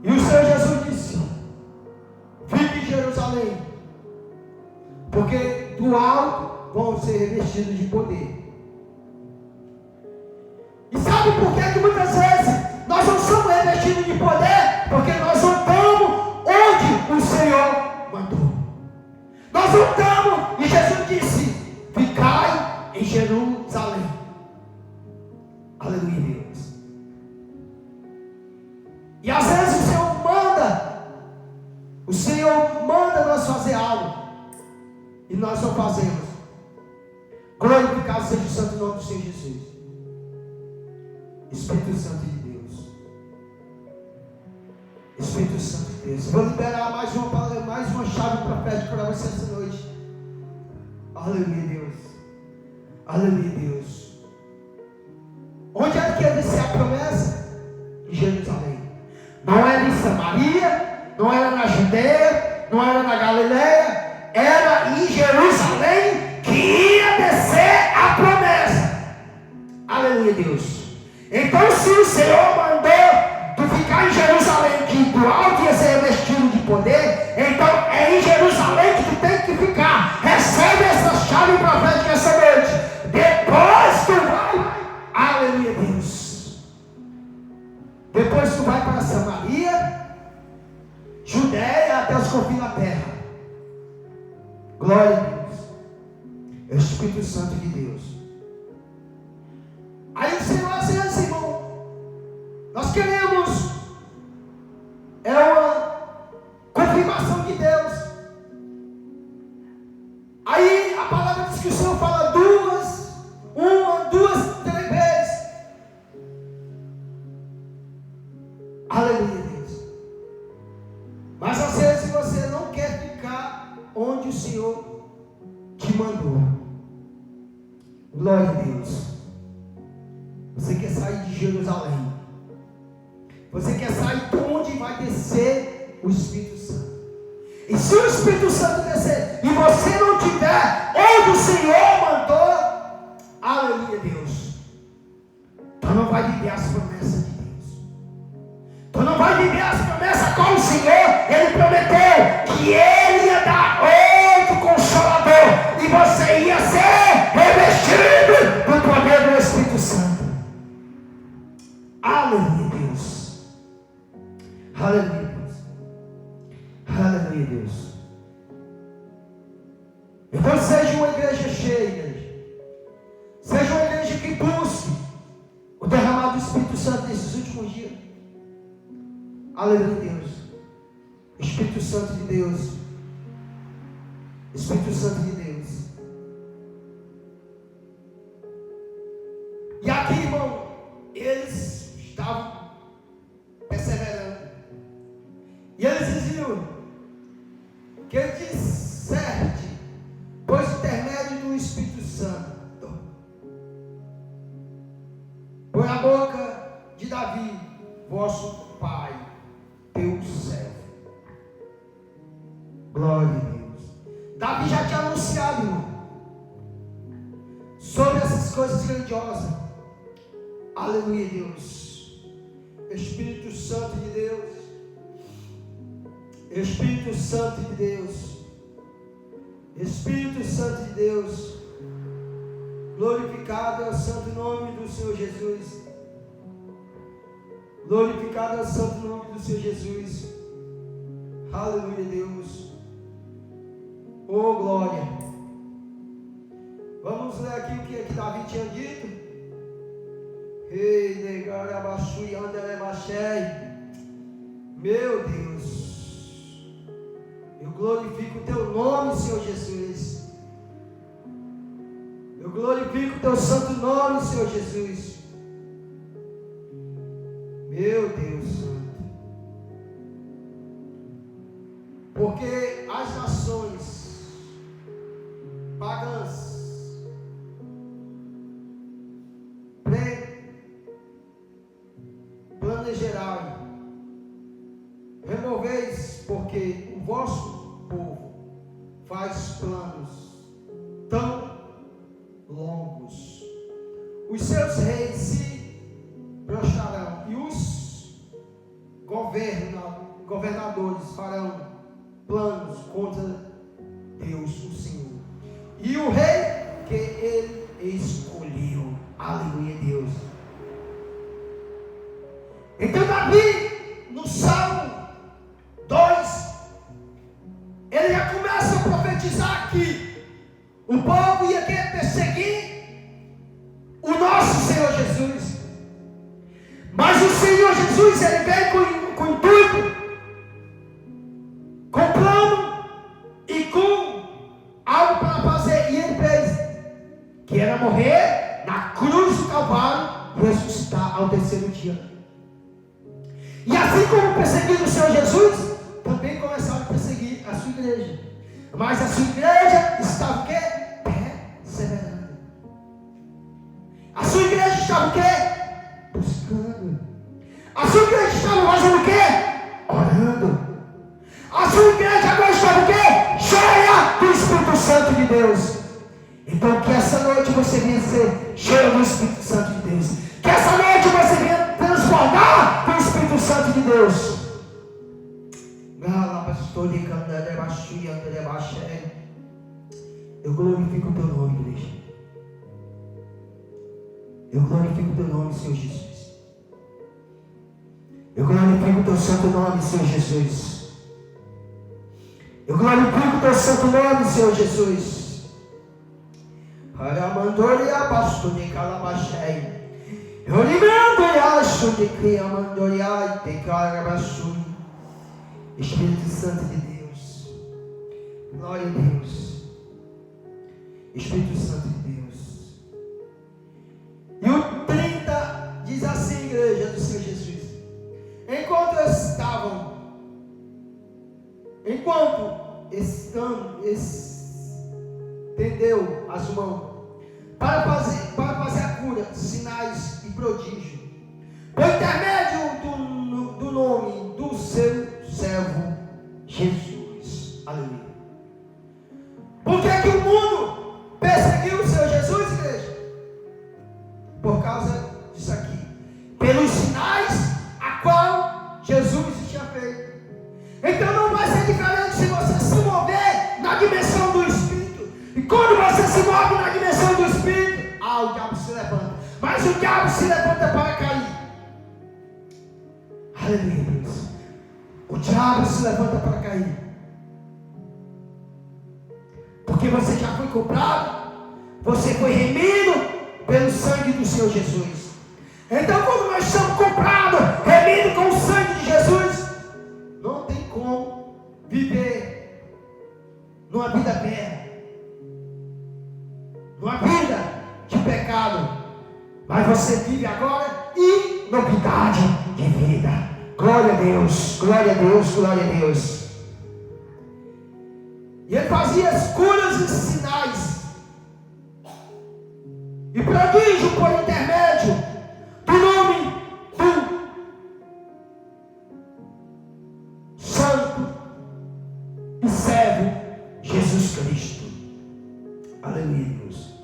E o Senhor Jesus disse: fique em Jerusalém, porque do alto vão ser revestidos de poder. E sabe por que muitas vezes nós não somos revestidos de poder? Porque nós não estamos onde o Senhor mandou. Nós não estamos, e Jesus disse: ficai em Jerusalém. Aleluia, Deus. E às vezes o Senhor manda nós fazer algo, e nós não fazemos. Glorificado seja o santo nome do Senhor Jesus. Espírito Santo de Deus. Espírito Santo de Deus. Vou liberar mais uma palavra, mais uma chave profética para você essa noite. Aleluia, Deus. Aleluia, Deus. Onde é que ia descer a promessa? Em Jerusalém. Não era em Samaria, não era na Judeia, não era na Galileia, era em Jerusalém que ia descer a promessa. Aleluia, Deus. Então, se o Senhor mandou tu ficar em Jerusalém, que do alto ia ser revestido de poder, então é em Jerusalém que tu tem que ficar. Recebe essa chave profética essa noite. Depois tu vai. Aleluia, Deus. Depois tu vai para Samaria, Judeia, até os confins da terra. Glória a Deus. É o Espírito Santo de Deus. Aí o Senhor assim, irmão, nós queremos uma confirmação de Deus. Aí a palavra diz que o Senhor fala uma, duas, 3 vezes. Aleluia, Deus. Mas às vezes você não quer ficar onde o Senhor te mandou. Glória a Deus. Você quer sair de Jerusalém. Você quer sair de onde vai descer o Espírito Santo. E se o Espírito Santo descer e você não tiver onde o Senhor mandou, aleluia, Deus, tu não vai viver as promessas de Deus. Tu não vai viver as promessas com o Senhor. Ele prometeu que Ele ia dar outro Consolador e você ia ser revestido do poder do Espírito Santo. Aleluia, Deus. Aleluia, Deus. Aleluia, Deus. Então seja uma igreja cheia, igreja. Seja uma igreja que busque o derramado do Espírito Santo nesses últimos dias. Aleluia, Deus. Espírito Santo de Deus. Espírito Santo de Deus. E aqui, irmão, eles estavam perseverando. E eles diziam que ele disserte, pois intermédio do Espírito Santo. vosso Pai, teu servo. Glória a Deus. Davi já tinha anunciado, irmão, sobre essas coisas grandiosas. Aleluia, Deus. Espírito Santo de Deus. Espírito Santo de Deus. Espírito Santo de Deus. Glorificado é o santo nome do Senhor Jesus. Glorificado é o santo nome do Senhor Jesus. Aleluia, Deus. Oh, glória. Vamos ler aqui o que Davi tinha dito. Ei, negarabaxu e anderebachei. Meu Deus, eu glorifico o teu nome, Senhor Jesus. Eu glorifico o teu santo nome, Senhor Jesus. Meu Deus Santo. Porque as nações pagãs planejarão, removeis, porque o vosso povo faz planos tão longos. Os seus reis se prostrarão e os governadores farão planos contra Deus, o Senhor, e o rei que ele escolheu. Aleluia, Deus. Então Davi, no Salmo 2, ele já começa a profetizar que o povo ia querer perseguir o nosso Senhor Jesus. Mas o Senhor Jesus, ele veio com intuito, com plano e com algo para fazer. E ele fez, que era morrer na cruz do Calvário e ressuscitar ao terceiro dia. E assim como perseguiram o Senhor Jesus, também começaram a perseguir a sua igreja. Mas a sua igreja estava o quê? Perseverando. A sua igreja estava o quê? Buscando. A sua igreja estava fazendo o quê? Orando. A sua igreja agora estava o quê? Cheia do Espírito Santo de Deus. Então que essa noite você venha ser cheio do Espírito Santo de Deus. Que essa noite você venha transbordar do Espírito Santo de Deus. Eu glorifico o teu nome, igreja. Eu glorifico o teu nome, Senhor Jesus. Eu glorifico o teu santo nome, Senhor Jesus. Eu glorifico o teu santo nome, Senhor Jesus. Paramandoria bastuni calabachei. Eu acho de que amandoria e declarabaçu. Espírito Santo de Deus. Glória a Deus. Espírito Santo de Deus. E o 30 diz assim, igreja do Senhor Jesus. Enquanto estendeu as mãos para fazer a cura, sinais e prodígio, por intermédio do nome do seu servo Jesus. Aleluia. Por que o mundo perseguiu o Senhor Jesus, igreja? Por causa disso aqui. Pelos sinais a qual Jesus tinha feito. Então não vai ser diferente se você se mover na dimensão do Espírito. E quando você se move na dimensão do Espírito, o diabo se levanta. Mas o diabo se levanta para cair. Aleluia, Deus. O diabo se levanta para cair. Porque você já foi comprado. Você foi remido pelo sangue do Senhor Jesus. Então quando nós somos comprados, remidos com o sangue de Jesus, não tem como viver numa vida velha, numa vida de pecado. Mas você vive agora em novidade de vida. Glória a Deus, glória a Deus, glória a Deus. E ele fazia as curas e sinais e prodígio por intermédio do nome Aleluia, Deus.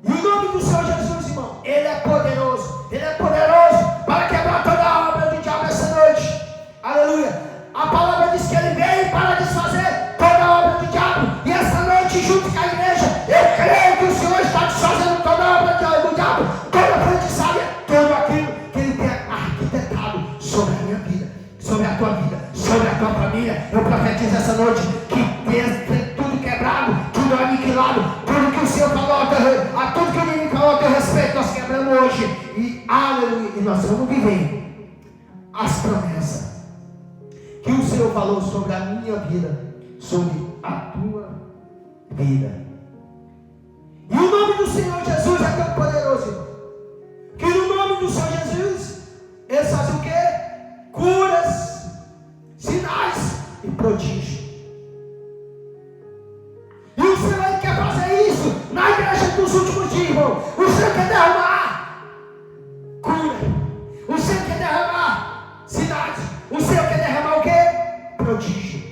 E o nome do Senhor Jesus, irmão, Ele é poderoso. Ele é poderoso para quebrar toda a obra do diabo essa noite. Aleluia. A palavra diz que Ele veio para desfazer toda a obra do diabo. E essa noite, junto com a igreja, eu creio que o Senhor está desfazendo toda a obra do diabo, toda a feitiçaria, tudo aquilo que Ele tem arquitetado sobre a minha vida, sobre a tua vida, sobre a tua família. Eu profetizo essa noite que tem tudo quebrado, tudo aniquilado, tudo que o Senhor falou a tudo que o inimigo falou a teu respeito, nós quebramos hoje. E aleluia, e nós vamos viver as promessas que o Senhor falou sobre a minha vida, sobre a tua vida. E o nome do Senhor Jesus é tão poderoso, irmão, que no nome do Senhor Jesus Ele faz o quê? Curas, sinais e prodígios. E o Senhor Ele quer fazer isso na igreja dos últimos dias, irmão. O Senhor quer derramar cura, o Senhor quer derramar sinais, o Senhor quer derramar o quê? Prodígio.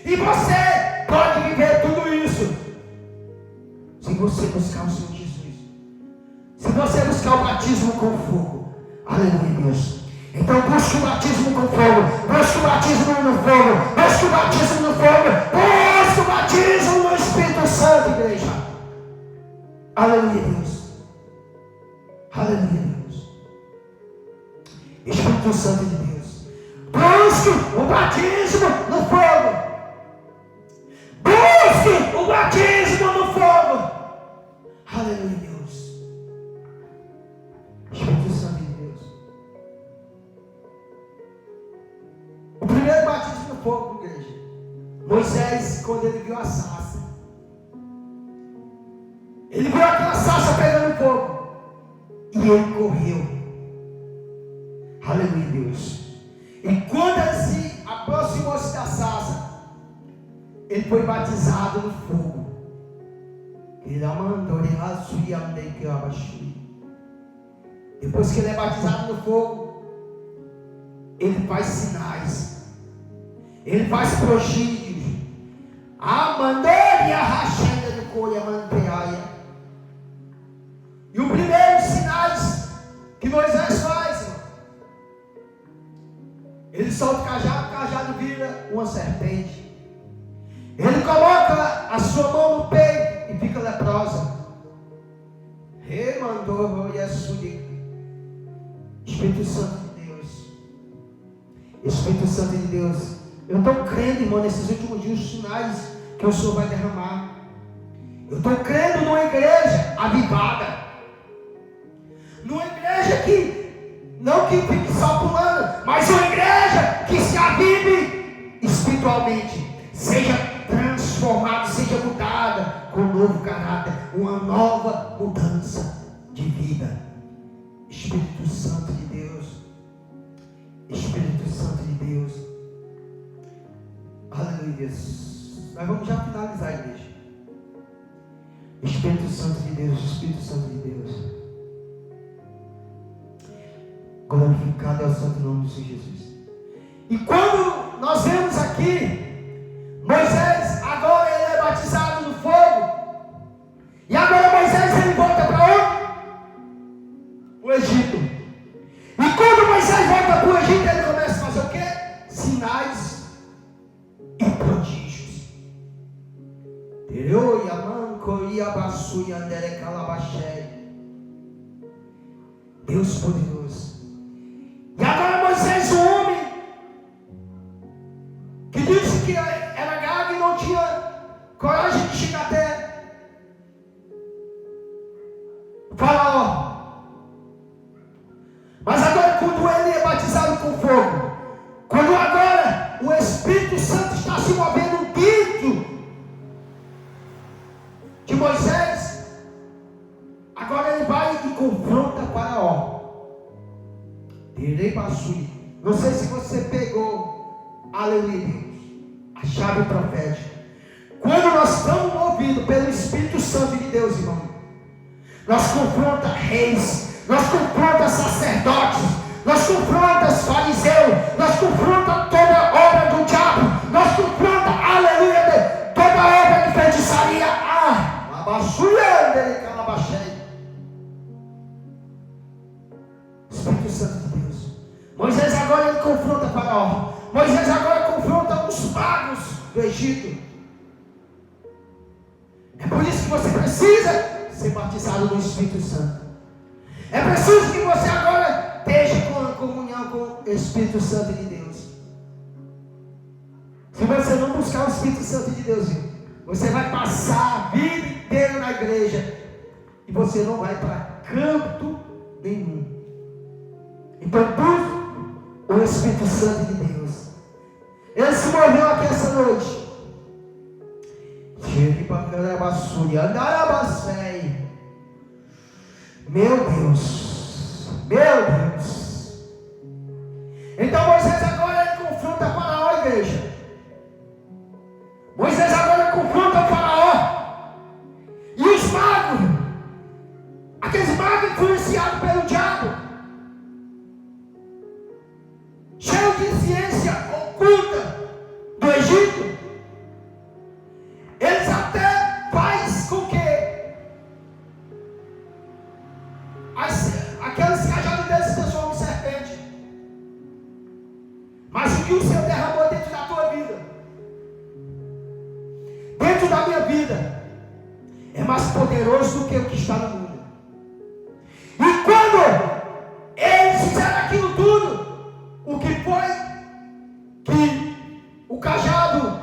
E você pode viver tudo isso se você buscar o Senhor Jesus, se você buscar o batismo com fogo. Aleluia, Deus. Então busque o batismo com fogo, busque o batismo no fogo, busque o batismo no fogo, busque o batismo no Espírito Santo, igreja. Aleluia, Deus. Aleluia, Deus. Espírito Santo de Deus, busque o batismo no fogo. Busque o batismo no fogo. Aleluia, Deus. Espírito Santo de Deus. O primeiro batismo no fogo, igreja. Moisés, quando ele viu a sarça, ele viu aquela sarça pegando fogo, e ele correu. Aleluia, Deus. E quando ele se aproximou-se da sarça, ele foi batizado no fogo. Depois que ele é batizado no fogo, ele faz sinais, ele faz prodígios. A mandaria rachada do coia manteaia. E o primeiro sinais que Moisés faz, irmão, ele solta o cajado vira uma serpente. Ele coloca a sua mão no peito e fica leprosa. Remandou Espírito Santo de Deus. Espírito Santo de Deus. Eu estou crendo, irmão, nesses últimos dias, os sinais que o Senhor vai derramar. Eu estou crendo numa igreja avivada. Numa igreja que, não que fique só pulando, mas uma igreja que se avive espiritualmente. Seja transformada, seja mudada com um novo caráter, uma nova mudança de vida. Espírito Santo de Deus. Espírito Santo de Deus. Aleluia, Deus. Nós vamos já finalizar, igreja. Espírito Santo de Deus, Espírito Santo de Deus. Glorificado é o santo nome do Senhor Jesus. E quando nós vemos aqui Moisés, agora ele é batizado no fogo. E agora Moisés ele volta para onde? O Egito. E quando Moisés volta para o Egito, ele começa a fazer o quê? Sinais e prodígios. Deus poderoso. E agora Moisés, um homem que disse que era gago e não tinha coragem de chegar até Faraó. Mas agora, quando ele é batizado com fogo, quando agora o Espírito Santo está se movendo dentro de Moisés, agora ele vai e confronta Faraó. Não sei se você pegou, aleluia, Deus, a chave profética. Quando nós estamos movidos pelo Espírito Santo de Deus, irmão, nós confrontamos reis, nós confrontamos sacerdotes, nós confrontamos fariseus, nós confrontamos toda obra do diabo, nós confrontamos, aleluia, toda obra Espírito Santo de Deus. Moisés agora ele confronta Faraó. Moisés agora confronta os magos do Egito. É por isso que você precisa ser batizado no Espírito Santo. É preciso que você agora esteja com a comunhão com o Espírito Santo de Deus. Se você não buscar o Espírito Santo de Deus, você vai passar a vida inteira na igreja e você não vai para canto nenhum. Então busque o Espírito Santo de Deus. Ele se moveu aqui essa noite. Meu Deus, meu Deus. Então Moisés agora ele confronta Faraó, a igreja. Moisés agora confronta o Faraó e os magos, aqueles magos influenciados pelo diabo, cheios de ciência oculta do Egito. Eles até fazem com que aqueles cajados deles se transformem em serpente. Mas o que o Senhor derramou dentro da tua vida, dentro da minha vida, é mais poderoso do que o que está no mundo. E quando eles fizeram aquilo tudo, o que foi que o cajado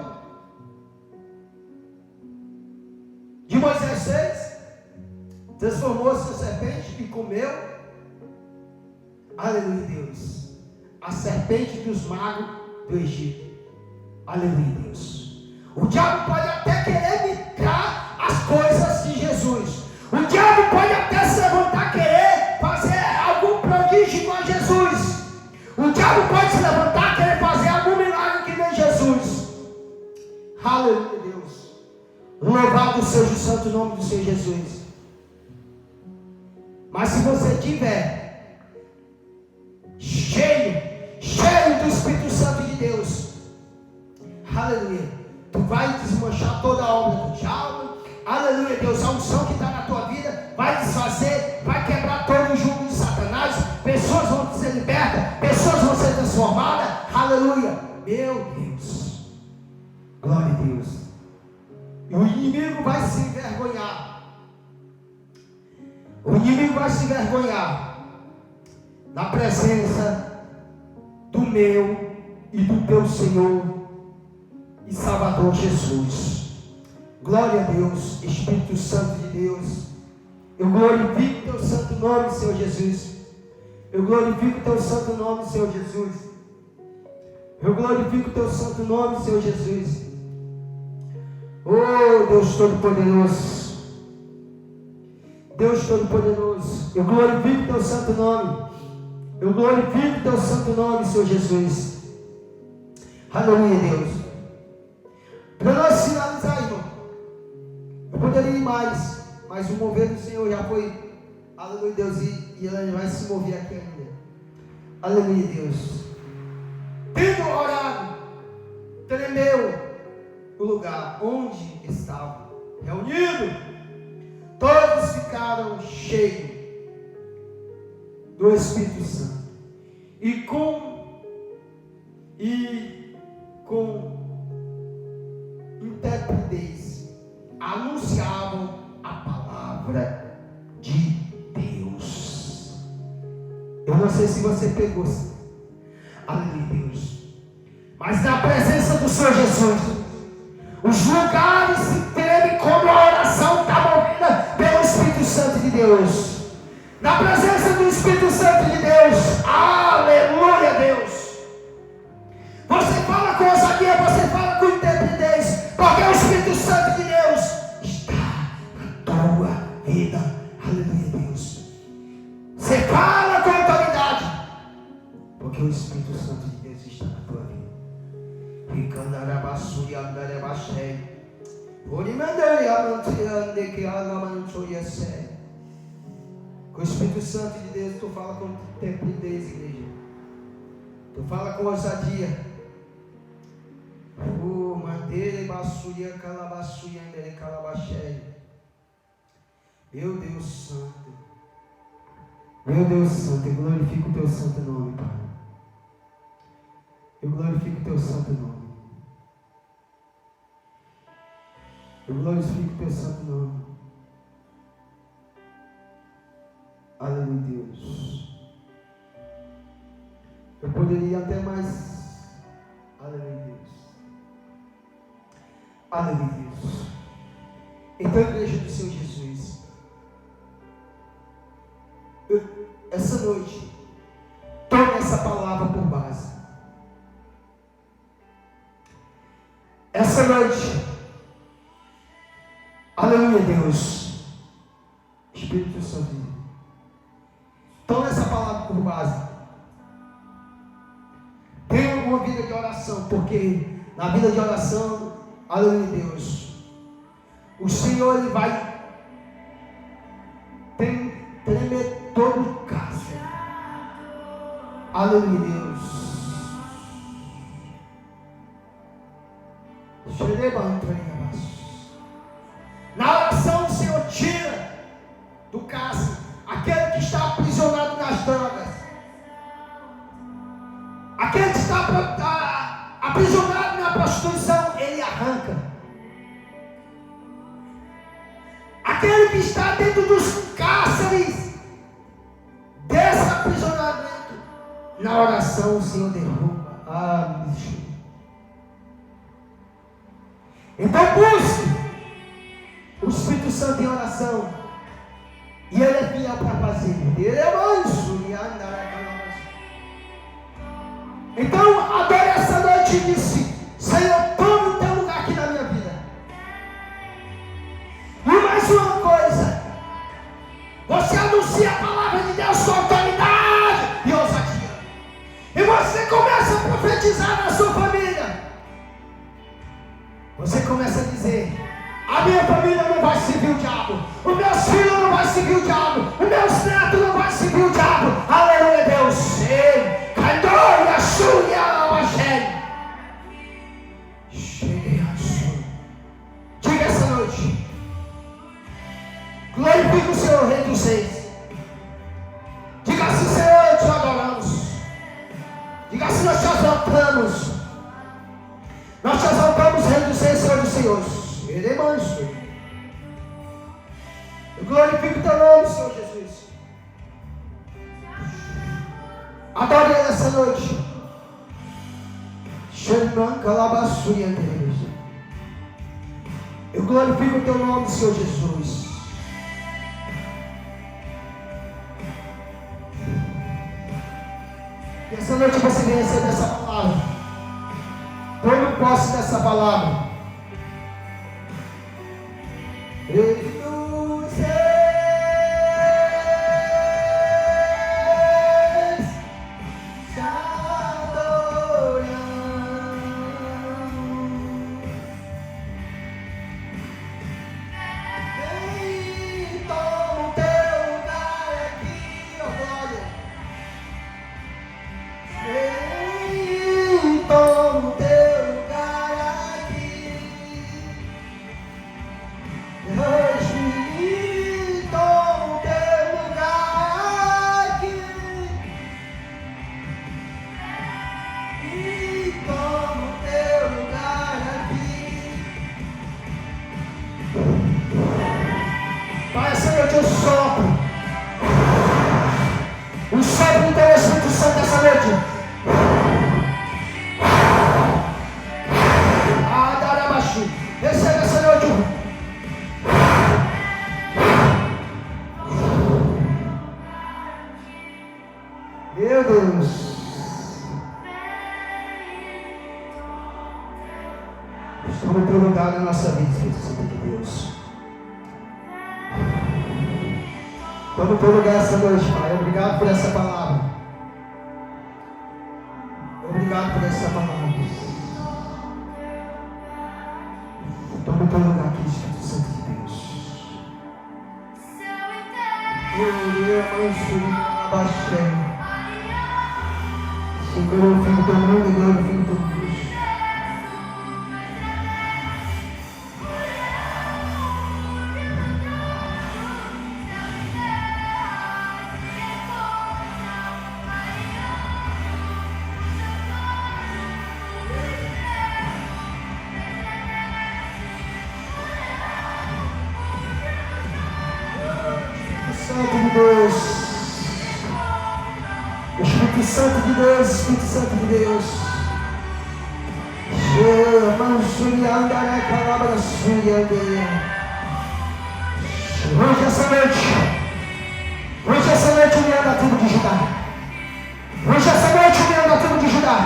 de Moisés fez? Transformou-se em serpente e comeu, aleluia Deus, a serpente dos magos do Egito. Aleluia Deus. O diabo pode até querer imitar as coisas de Jesus. O diabo pode até se levantar, querer fazer algum prodígio igual a Jesus. O diabo pode se levantar, querer fazer algum milagre que nem Jesus. Aleluia Deus. Louvado seja o santo nome do Senhor Jesus. Mas se você tiver cheio do Espírito Santo de Deus, aleluia, tu vai desmanchar toda a obra do diabo. Aleluia Deus, a unção que está na tua vida vai desfazer, vai quebrar todo o jugo de Satanás. Pessoas vão ser libertas, pessoas vão ser transformadas. Aleluia, meu Deus, glória a Deus. E o inimigo vai se envergonhar. O inimigo vai se envergonhar na presença do meu e do teu Senhor e Salvador Jesus. Glória a Deus, Espírito Santo de Deus. Eu glorifico o teu santo nome, Senhor Jesus. Eu glorifico o teu santo nome, Senhor Jesus. Eu glorifico o teu santo nome, Senhor Jesus. Oh, Deus Todo-Poderoso. Deus Todo-Poderoso, eu glorifico o teu santo nome. Eu glorifico o teu santo nome, Senhor Jesus. Aleluia, Deus. Para nós finalizar, irmão, eu poderia ir mais, mas o mover do Senhor já foi. Aleluia, Deus, e ela vai se mover aqui ainda. Aleluia, Deus. Tendo orado, tremeu o lugar onde estava reunido. Todos ficaram cheios do Espírito Santo e com intrepidez anunciavam a palavra de Deus. Eu não sei se você pegou, aleluia Deus, mas na presença do Senhor Jesus, os lugares se tremem como a oração está movida pelo Espírito Santo de Deus. Na presença do Espírito Santo de Deus, aleluia Deus. Você fala com ousadia, você fala com intrepidez, porque o Espírito Santo de Deus está na tua vida. Aleluia Deus. Você fala com autoridade, porque o Espírito Santo de Deus está na tua vida. Com o Espírito Santo de Deus, tu fala com intrepidez, igreja. Tu fala com ousadia. Meu Deus Santo. Meu Deus Santo, eu glorifico o teu santo nome, Pai. Eu glorifico o teu santo nome. Eu glorifico o teu santo nome. Aleluia, Deus. Eu poderia até mais. Aleluia, Deus. Aleluia, Deus. Então, igreja do Senhor Jesus, essa noite, tome essa palavra por base. Essa noite, aleluia, Deus, Espírito Santo, tome essa palavra por base. Tenha uma vida de oração, porque na vida de oração, aleluia, Deus, o Senhor ele vai tremer todo o caso. Aleluia, Deus. Na oração o Senhor tira do caso aquele que está aprisionado nas drogas, aquele que está aprisionado na prostituição, ele arranca. Aquele que está dentro dos cárceres desse aprisionamento, na oração o Senhor derruba. Ah, bicho. Então busque o Espírito Santo em oração, e Ele é fiel para fazer. Ele é manso e andará. Então adore essa noite e disse: Senhor, tome o teu lugar aqui na minha vida. E mais uma coisa, você anuncia a palavra de Deus com autoridade e ousadia, e você começa a profetizar na sua família. Você começa a dizer: a minha família não vai servir o diabo, os meus filhos não vão servir o diabo, os meus netos não vão servir o diabo. Aleluia, Deus. Diga essa noite: glorifique o Senhor, Rei dos Reis. Diga assim: Senhor, te adoramos. Diga assim: nós te exaltamos. Nós te exaltamos, Rei dos Reis, Senhor dos Senhores. Ele é manso. Eu glorifico o teu nome, Senhor Jesus. Adore Ele essa noite. Eu glorifico o teu nome, Senhor Jesus. E essa noite você vem receber essa palavra. Tome posse dessa palavra. Ele nos Toma teu lugar essa noite, Pai. Obrigado por essa palavra. Obrigado por essa palavra. Toma teu lugar aqui, Espírito Santo de Deus. Senhor, glorifico teu nome, glorifico teu Deus. Santo de Deus. Espírito Santo de Deus, Espírito Santo de Deus. Hoje essa noite união da tribo de Judá. Hoje essa noite união da tribo de Judá.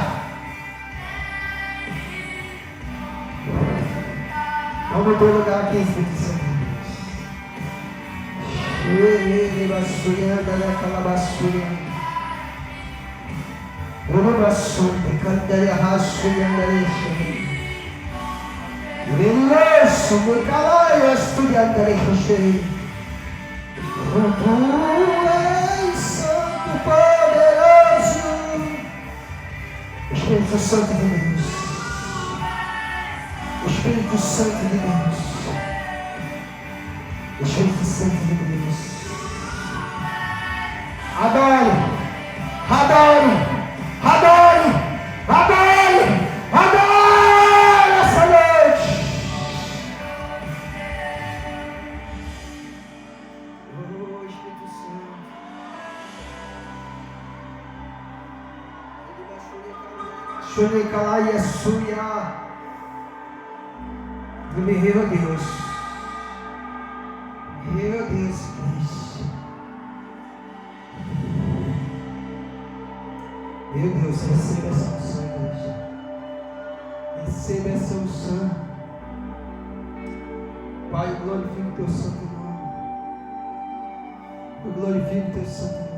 Vamos no teu lugar aqui, Espírito Santo. Santo poderoso, Espírito Santo de Deus, Espírito Santo de Deus, Espírito Santo de Deus. Adore, adore, adore, adore, adore essa noite. Oh, Espírito Santo. Shurikala Yasuya. Meu Deus. Meu Deus, Cristo. Meu Deus, receba essa unção, igreja. Receba essa unção. Pai, eu glorifico o teu santo nome. Eu glorifico o teu santo nome.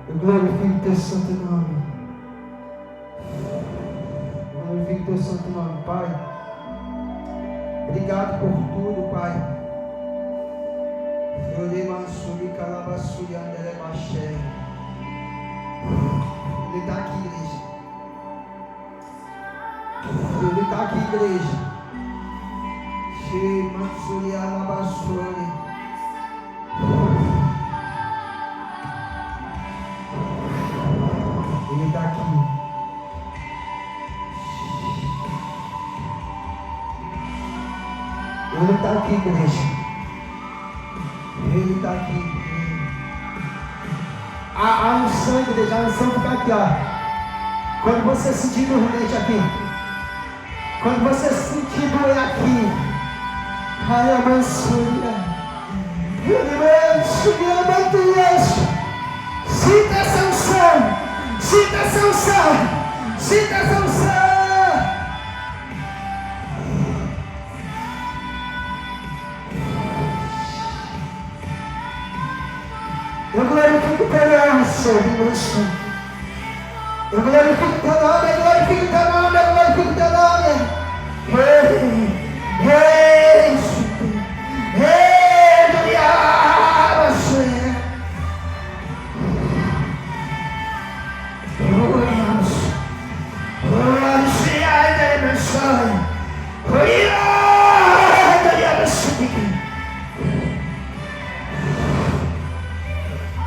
Eu glorifico o teu santo nome. Eu glorifico o teu santo nome, Pai. Obrigado por tudo, Pai. Ele está aqui, igreja. Ele está aqui, igreja. Ele está aqui. Ele está aqui, igreja. Ele está aqui. A unção, igreja, a unção fica aqui, ó. Quando você sentir dormente aqui, quando você sentir doer aqui, ai, a mansura, sinta essa unção, sinta essa unção, sinta essa unção. Eu glorifico teu nome, Senhor, meu Senhor. Eu glorifico teu nome, eu glorifico teu nome, eu glorifico teu nome. Ei, diabo, Senhor. Oramos, ai, meu sonho. Diabo, Senhor.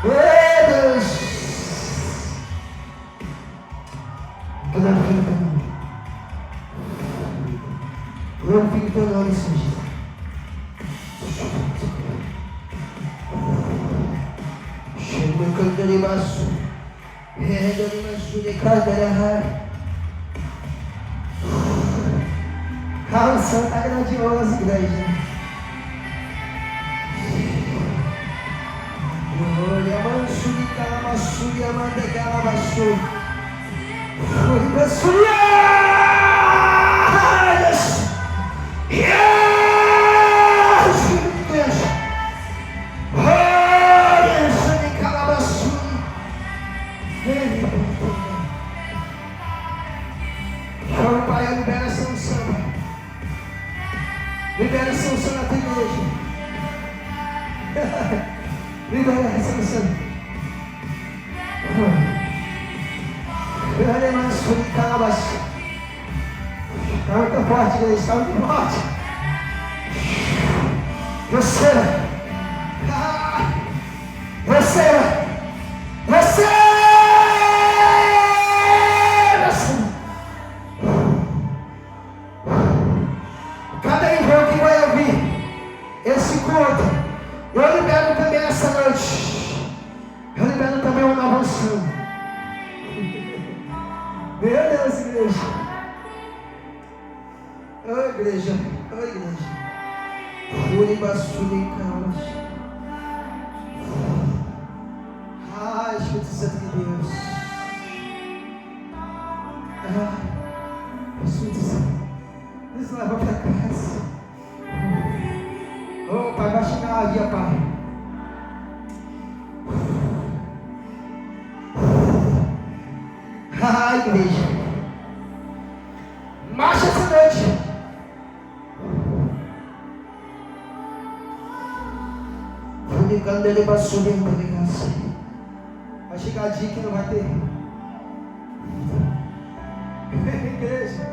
Deus, glorifique teu nome, Senhor Jesus. Chega meu canto de baixo, renda de baixo de cada. A unção está grandiosa, igreja. Olha, manso de calamaçu, e amanda de calamaçu. Foi basurias. Yes! Olha, manso de calamaçu. Chama o Pai, libera essa unção. Libera essa unção na tua igreja. Libera essa unção. Olha, manso de calamaçu. Está muito forte, igreja, está muito forte. Receba. Receba. Receba. Cada irmão que vai ouvir esse culto, eu libero também nessa noite, eu libero também uma nova unção. Meu Deus, igreja. Ô igreja, ô igreja. Ai, Espírito Santo de Deus. Ai, Espírito Santo, nos leva para casa. Oh, Pai, vai chegar a guia, Pai. Ai, igreja. Marcha essa noite. Quando ele passou dentro da ligação, vai chegar a dia que não vai ter. Igreja,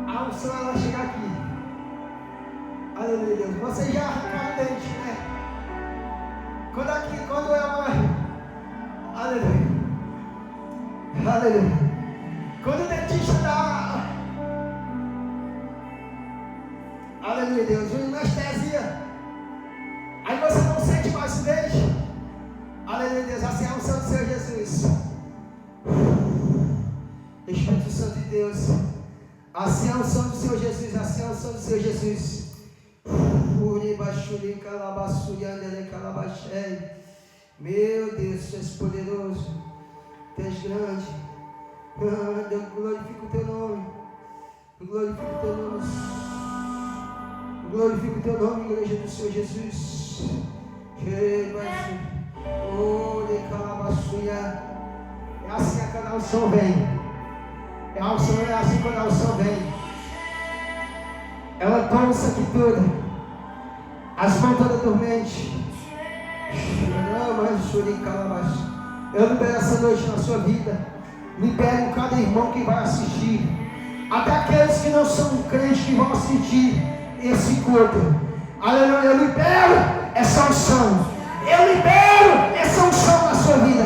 a unção ela chegar aqui. Aleluia, Deus. Vocês já arrancaram o dente, né? Quando é uma. Aleluia. Aleluia. Quando o dentista dá. Aleluia, Deus. Uma anestesia. Aí você não sente mais o dente. Aleluia, Deus. Assim é a unção do Senhor Jesus. Espírito Santo de Deus. Assim é a unção do Senhor Jesus. Assim é a unção do Senhor Jesus. Meu Deus, Tu és poderoso. Tu és grande. Eu glorifico o Teu nome. Eu glorifico o Teu nome. Eu glorifico o Teu nome, igreja do Senhor Jesus. É assim quando a unção vem. É assim quando a unção vem. Ela toma isso aqui tudo. As mãos todas dormentes. Eu libero essa noite na sua vida. Libero cada irmão que vai assistir. Até aqueles que não são crentes que vão assistir esse culto. Aleluia, eu libero essa unção. Eu libero essa unção na sua vida.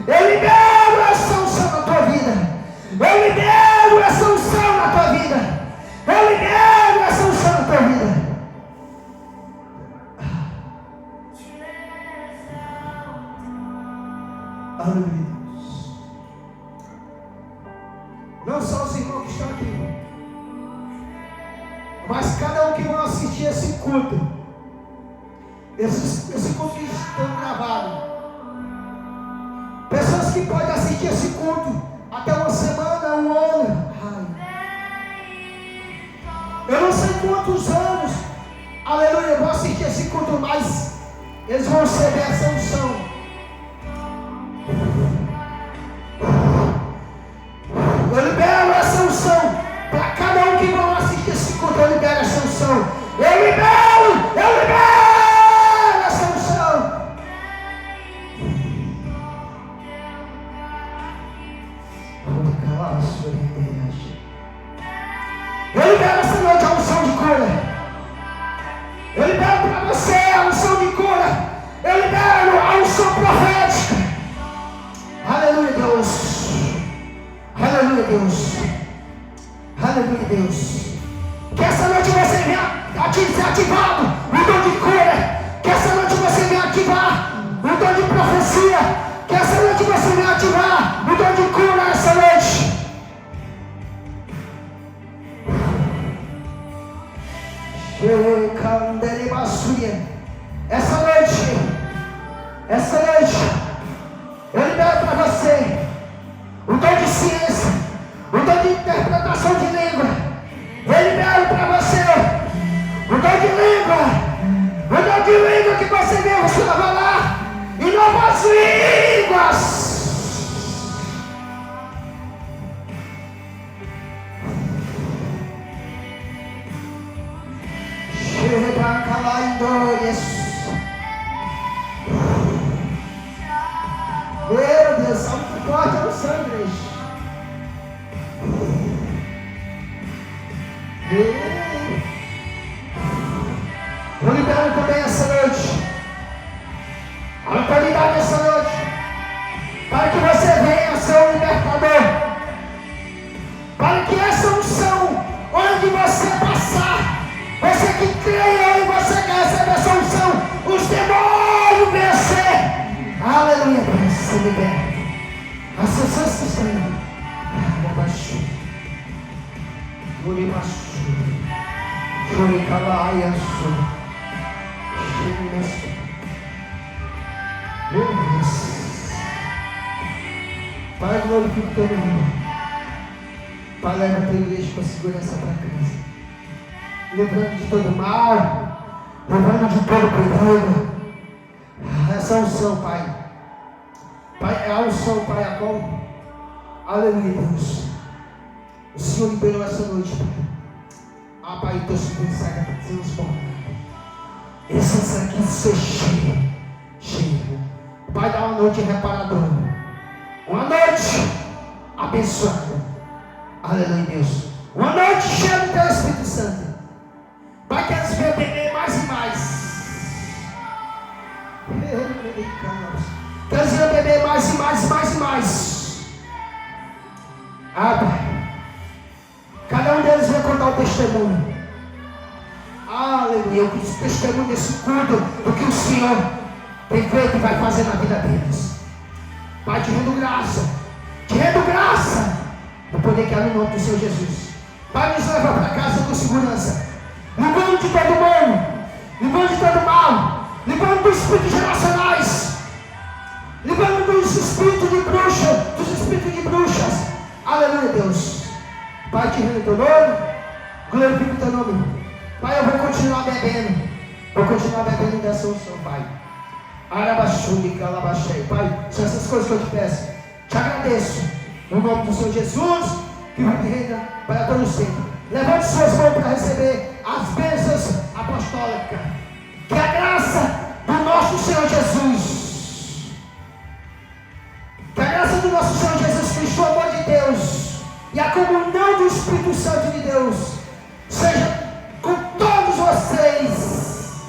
Eu libero essa unção na tua vida. Eu libero essa unção na tua vida. Eu libero essa unção na tua vida. Aleluia. Não só os irmãos que estão aqui, mas cada um que vai assistir esse culto, esse culto que está gravado, pessoas que podem assistir esse culto até uma semana, um ano. Eu não sei quantos anos, aleluia, vão assistir esse culto, mas eles vão receber essa unção. Eu libero essa unção para cada um que vão assistir esse culto. Eu libero essa unção. Eu libero essa unção. Eu libero essa noite a unção de cura. Eu libero para você a unção de cura. Eu libero a unção profética. Aleluia, Deus. Aleluia, Deus. Aleluia, Deus. Que essa noite você venha ser ativado o dom de cura. Que essa noite você venha ativar o dom de profecia. Que essa noite você venha ativar o dom de cura essa noite. Essa noite, eu libero para você o dom de ciência, o dom de interpretação de língua. Eu libero para você o dom de língua que você vê, você vai falar em novas línguas. Meu Deus, salve forte ao sangue. Eu libero também essa noite a autoridade essa noite para que você venha ser um libertador, para que essa unção, onde você passar, você que creia e você que recebe essa unção, os demônios Aleluia, Deus, se liberta. As pessoas que estão aí. Baixo. Uri baixo. Uri calaia. Meu Deus. Pai, glorifica o teu nome. Pai, leva a tua igreja com segurança para casa. Livrando de todo mal. Livrando de todo perigo. Essa unção, Pai. Pai, é a unção, Pai, a qual, aleluia, Deus, o Senhor liberou essa noite, Pai. Pai, o teu Espírito Santo está transformado. Esse aqui ser cheio, cheio. Pai, dá uma noite reparadora, uma noite abençoada, aleluia, Deus, uma noite cheia do teu Espírito Santo. Pai, quer nos ver beber mais e mais. Quer dizer, beber mais e mais e mais e mais. Pai, cada um deles vai contar o testemunho. Aleluia, o testemunho desse culto, do que o Senhor tem feito e vai fazer na vida deles. Pai, te rendo graça do poder que há no nome do Senhor Jesus. Pai, nos leva para casa com segurança, livrando de todo mundo, livrando de todo mal, livrando dos espíritos geracionais, livrando dos espíritos de bruxas, aleluia, Deus. Pai, te rendo teu nome, glorifico o teu nome. Pai, eu vou continuar bebendo dessa unção, Pai. Arabaxuri, calabaxei. Pai, são essas coisas que eu te peço. Te agradeço, no nome do Senhor Jesus, que reina para todo sempre. Levante suas mãos para receber as bênçãos apostólicas. Que a graça do nosso Senhor Jesus, que a graça do nosso Senhor Jesus Cristo, o amor de Deus e a comunhão do Espírito Santo de Deus seja com todos vocês.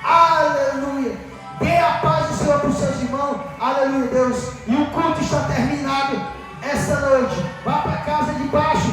Aleluia. Dê a paz do Senhor para os seus irmãos. Aleluia, Deus. E o culto está terminado esta noite. Vá para casa de baixo.